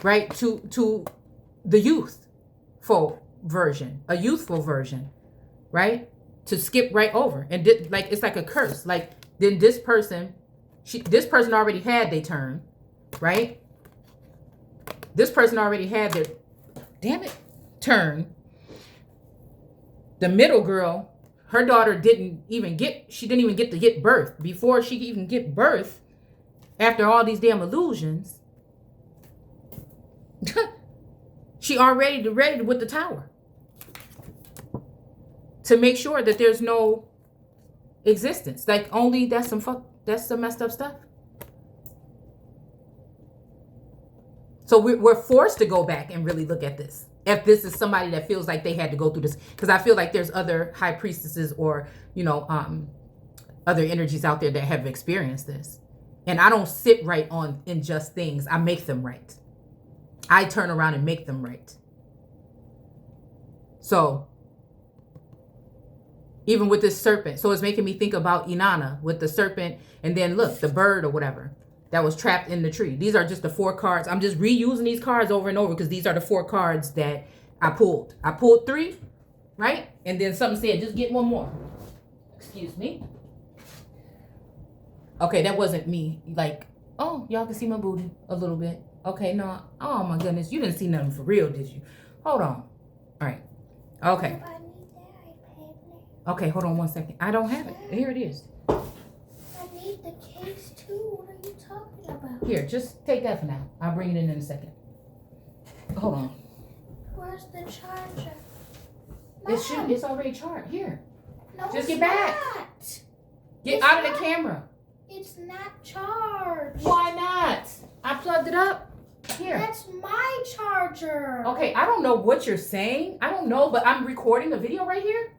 right? To the youthful version, a youthful version, right? To skip right over. And like, it's like a curse. Like, then this person already had their turn, right? This person already had their, turn. The middle girl, her daughter didn't even get to get birth. Before she could even get birth, after all these damn illusions, she already ready with the tower to make sure that there's no existence. Like, only that's some messed up stuff. So we're forced to go back and really look at this. If this is somebody that feels like they had to go through this, because I feel like there's other high priestesses or, you know, other energies out there that have experienced this. And I don't sit right on unjust things. I make them right. I turn around and make them right. So even with this serpent, so it's making me think about Inanna with the serpent, and then look, the bird or whatever that was trapped in the tree. These are just the 4 cards. I'm just reusing these cards over and over because these are the 4 cards that I pulled. I pulled 3, right? And then something said, just get one more. Excuse me. Okay, that wasn't me. Like, oh, y'all can see my booty a little bit. Okay, no. Oh, my goodness. You didn't see nothing for real, did you? Hold on. All right. Okay. Okay, hold on one second. I don't have it. Here it is. I need the case too. What are you talking about? Here, just take that for now. I'll bring it in a second. Hold on. Where's the charger? It's already charged. Here. No, just get back. Not. Get out of the camera. It's not charged. Why not? I plugged it up. Here. That's my charger. Okay, I don't know what you're saying. I don't know, but I'm recording a video right here.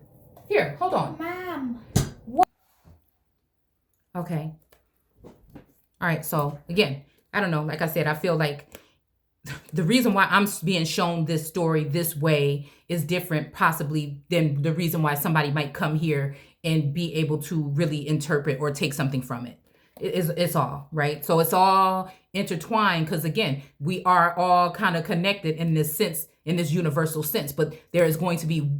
Here, hold on. Ma'am. What? Okay. All right, so again, I don't know. Like I said, I feel like the reason why I'm being shown this story this way is different possibly than the reason why somebody might come here and be able to really interpret or take something from it. It's all right. So it's all intertwined because, again, we are all kind of connected in this sense, in this universal sense. But there is going to be,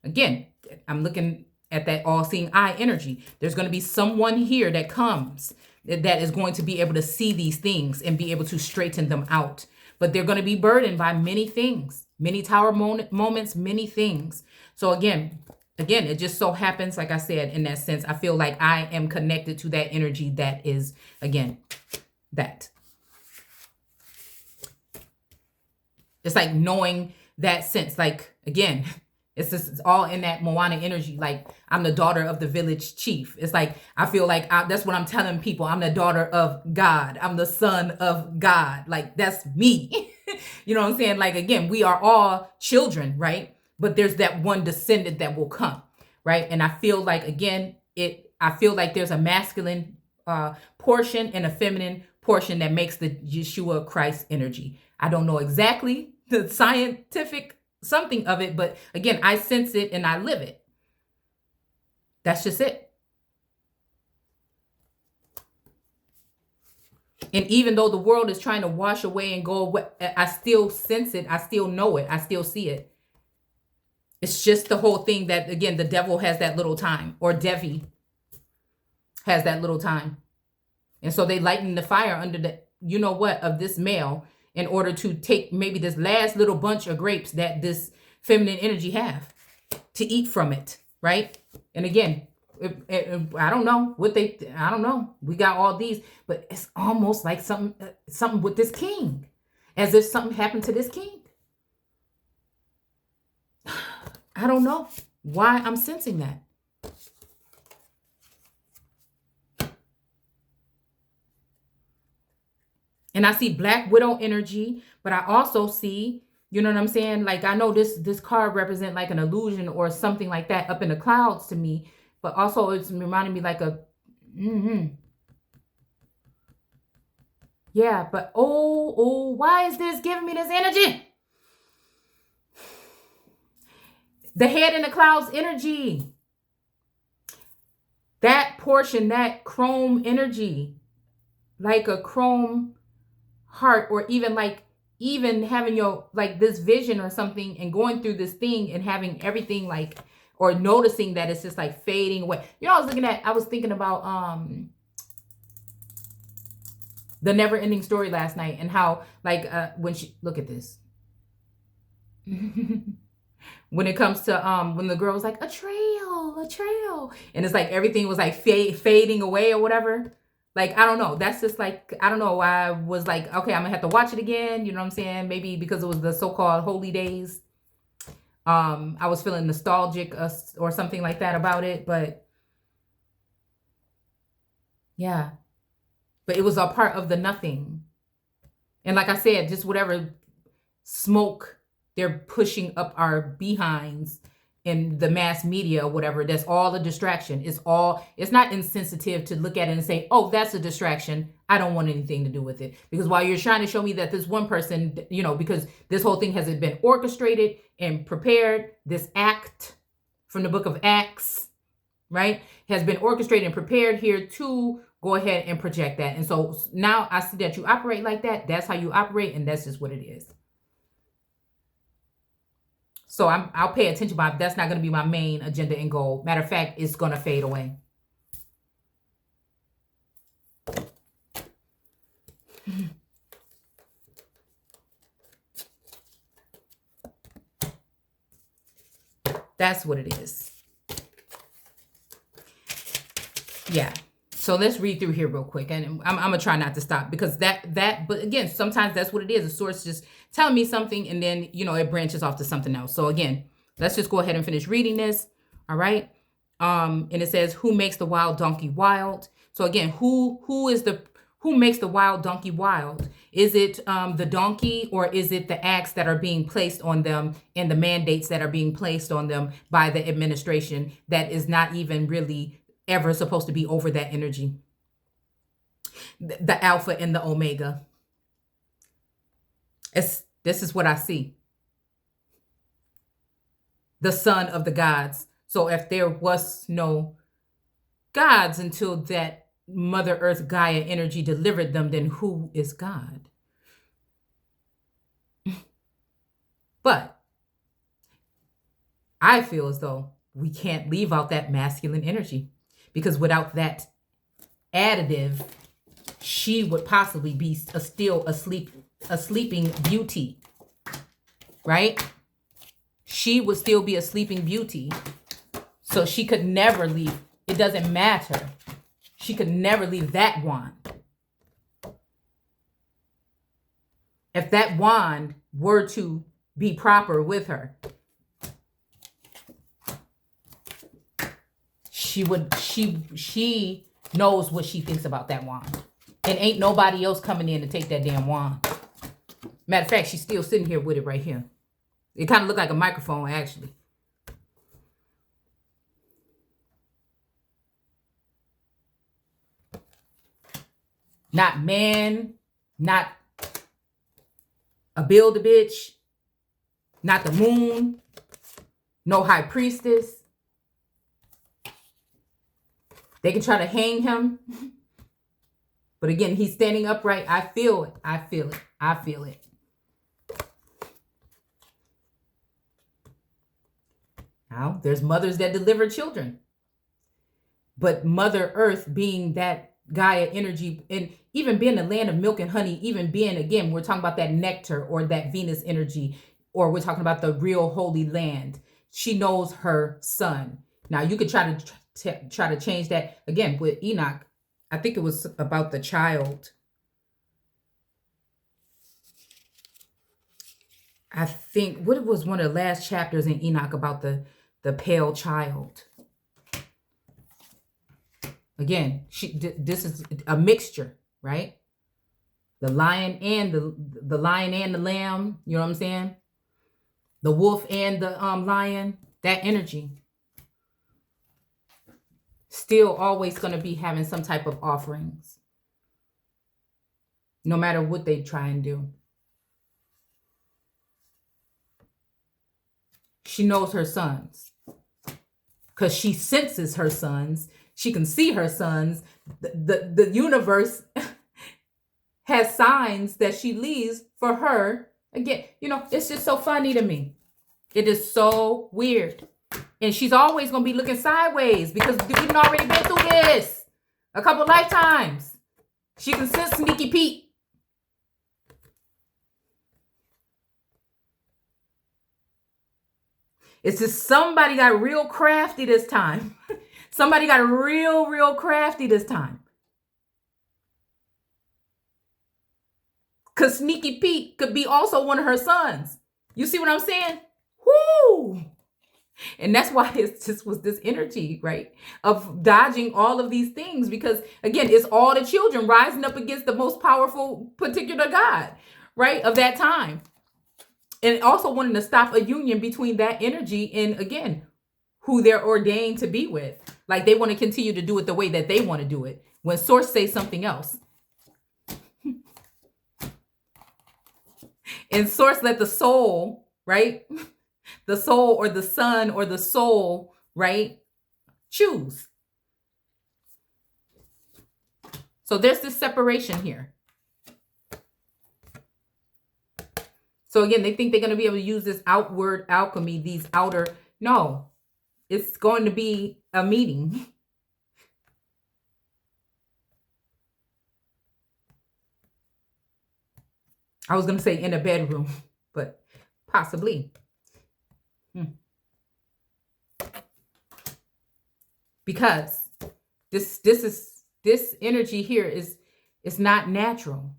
again, I'm looking at that all-seeing eye energy. There's going to be someone here that comes that is going to be able to see these things and be able to straighten them out. But they're going to be burdened by many things, many tower moments, many things. So again, it just so happens, like I said, in that sense, I feel like I am connected to that energy that is, again, that. It's like knowing that sense, like, again, it's all in that Moana energy. Like, I'm the daughter of the village chief. It's like, I feel like that's what I'm telling people. I'm the daughter of God. I'm the son of God. Like, that's me. You know what I'm saying? Like, again, we are all children, right? But there's that one descendant that will come, right? And I feel like, again, I feel like there's a masculine portion and a feminine portion that makes the Yeshua Christ energy. I don't know exactly the scientific something of it, but again, I sense it and I live it. That's just it. And even though the world is trying to wash away and go away, I still sense it. I still know it. I still see it. It's just the whole thing that, again, the devil has that little time, or Devi has that little time. And so they lighten the fire under the, you know what, of this male in order to take maybe this last little bunch of grapes that this feminine energy have to eat from it, right? And again, I don't know what I don't know. We got all these, but it's almost like something with this king, as if something happened to this king. I don't know why I'm sensing that. And I see Black Widow energy, but I also see, you know what I'm saying? Like, I know this card represent like an illusion or something like that up in the clouds to me, but also it's reminding me like a, yeah, but why is this giving me this energy? The head in the clouds energy. That portion, that chrome energy, like a chrome heart, or even having your, like, this vision or something and going through this thing and having everything like, or noticing that it's just like fading away. You know, I was thinking about the Never Ending Story last night, and how like when she, look at this. When it comes to when the girl was like, a trail, and it's like everything was like fading away or whatever. Like, I don't know. That's just like, I don't know. I was like, okay, I'm gonna have to watch it again. You know what I'm saying? Maybe because it was the so-called holy days. I was feeling nostalgic or something like that about it, but yeah. But it was a part of the nothing. And like I said, just whatever smoke they're pushing up our behinds in the mass media or whatever, that's all a distraction. It's not insensitive to look at it and say, oh, that's a distraction. I don't want anything to do with it. Because while you're trying to show me that this one person, you know, because this whole thing hasn't been orchestrated and prepared, this act from the book of Acts, right, has been orchestrated and prepared here to go ahead and project that. And so now I see that you operate like that. That's how you operate, and that's just what it is. So I'll pay attention, but that's not going to be my main agenda and goal. Matter of fact, it's going to fade away. That's what it is. Yeah. So let's read through here real quick, and I'm gonna try not to stop because but again, sometimes that's what it is. The source just telling me something, and then it branches off to something else. So again, let's just go ahead and finish reading this. All right. And it says, "Who makes the wild donkey wild?" So again, who makes the wild donkey wild? Is it the donkey, or is it the acts that are being placed on them and the mandates that are being placed on them by the administration that is not even really ever supposed to be over that energy? The Alpha and the Omega. This is what I see. The son of the gods. So if there was no gods until that Mother Earth Gaia energy delivered them, then who is God? But I feel as though we can't leave out that masculine energy, because without that additive, she would possibly be still a sleeping beauty, right? She would still be a sleeping beauty. So she could never leave. It doesn't matter. She could never leave that wand. If that wand were to be proper with her, she knows what she thinks about that wand. And ain't nobody else coming in to take that damn wand. Matter of fact, she's still sitting here with it right here. It kind of looked like a microphone, actually. Not man, not a Build-A-Bitch, not the moon, no high priestess. They can try to hang him. But again, he's standing upright. I feel it. I feel it. I feel it. Now, there's mothers that deliver children. But Mother Earth being that Gaia energy, and even being the land of milk and honey, even being, again, we're talking about that nectar or that Venus energy, or we're talking about the real holy land. She knows her son. Now, you could try to change that. Again, with Enoch, I think it was about the child. I think, what was one of the last chapters in Enoch about the pale child? Again, this is a mixture, right? The lion and the lion and the lamb, you know what I'm saying? The wolf and the lion, that energy. Still always going to be having some type of offerings. No matter what they try and do. She knows her sons. Because she senses her sons. She can see her sons. The universe has signs that she leaves for her. Again, it's just so funny to me. It is so weird. And she's always going to be looking sideways because we've already been through this a couple lifetimes. She can sense Sneaky Pete. It's just somebody got real crafty this time. Somebody got real crafty this time. Because Sneaky Pete could be also one of her sons. You see what I'm saying? Whoo! And that's why it just was this energy, right? Of dodging all of these things. Because, again, it's all the children rising up against the most powerful particular God, right? Of that time. And also wanting to stop a union between that energy and, again, who they're ordained to be with. Like, they want to continue to do it the way that they want to do it. When Source says something else. And Source let the soul, right? The soul or the sun or the soul, right? Choose. So there's this separation here. So again, they think they're going to be able to use this outward alchemy, these outer. No, it's going to be a meeting. I was going to say in a bedroom, but possibly. Because This energy here is not natural.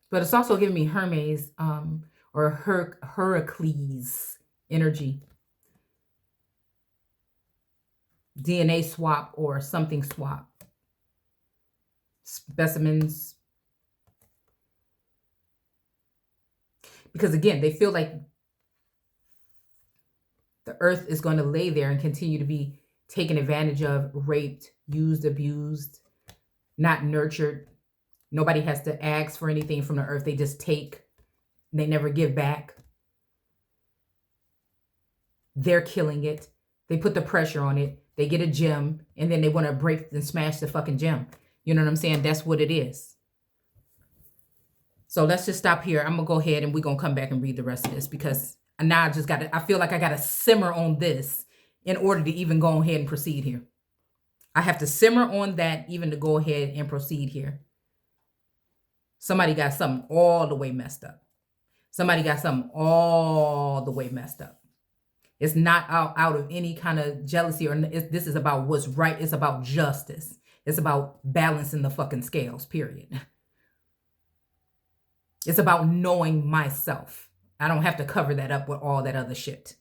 But it's also giving me Hermes or Heracles energy. DNA swap or something swap. Specimens. Because again, they feel like the earth is going to lay there and continue to be taken advantage of, raped, used, abused, not nurtured. Nobody has to ask for anything from the earth. They just take. They never give back. They're killing it. They put the pressure on it. They get a gem, and then they want to break and smash the fucking gem. You know what I'm saying? That's what it is. So let's just stop here. I'm going to go ahead and we're going to come back and read the rest of this, because now I just got to, I feel like I got to simmer on this in order to even go ahead and proceed here. I have to simmer on that even to go ahead and proceed here. Somebody got something all the way messed up. Somebody got something all the way messed up. It's not out of any kind of jealousy, or this is about what's right. It's about justice. It's about balancing the fucking scales, period. It's about knowing myself. I don't have to cover that up with all that other shit.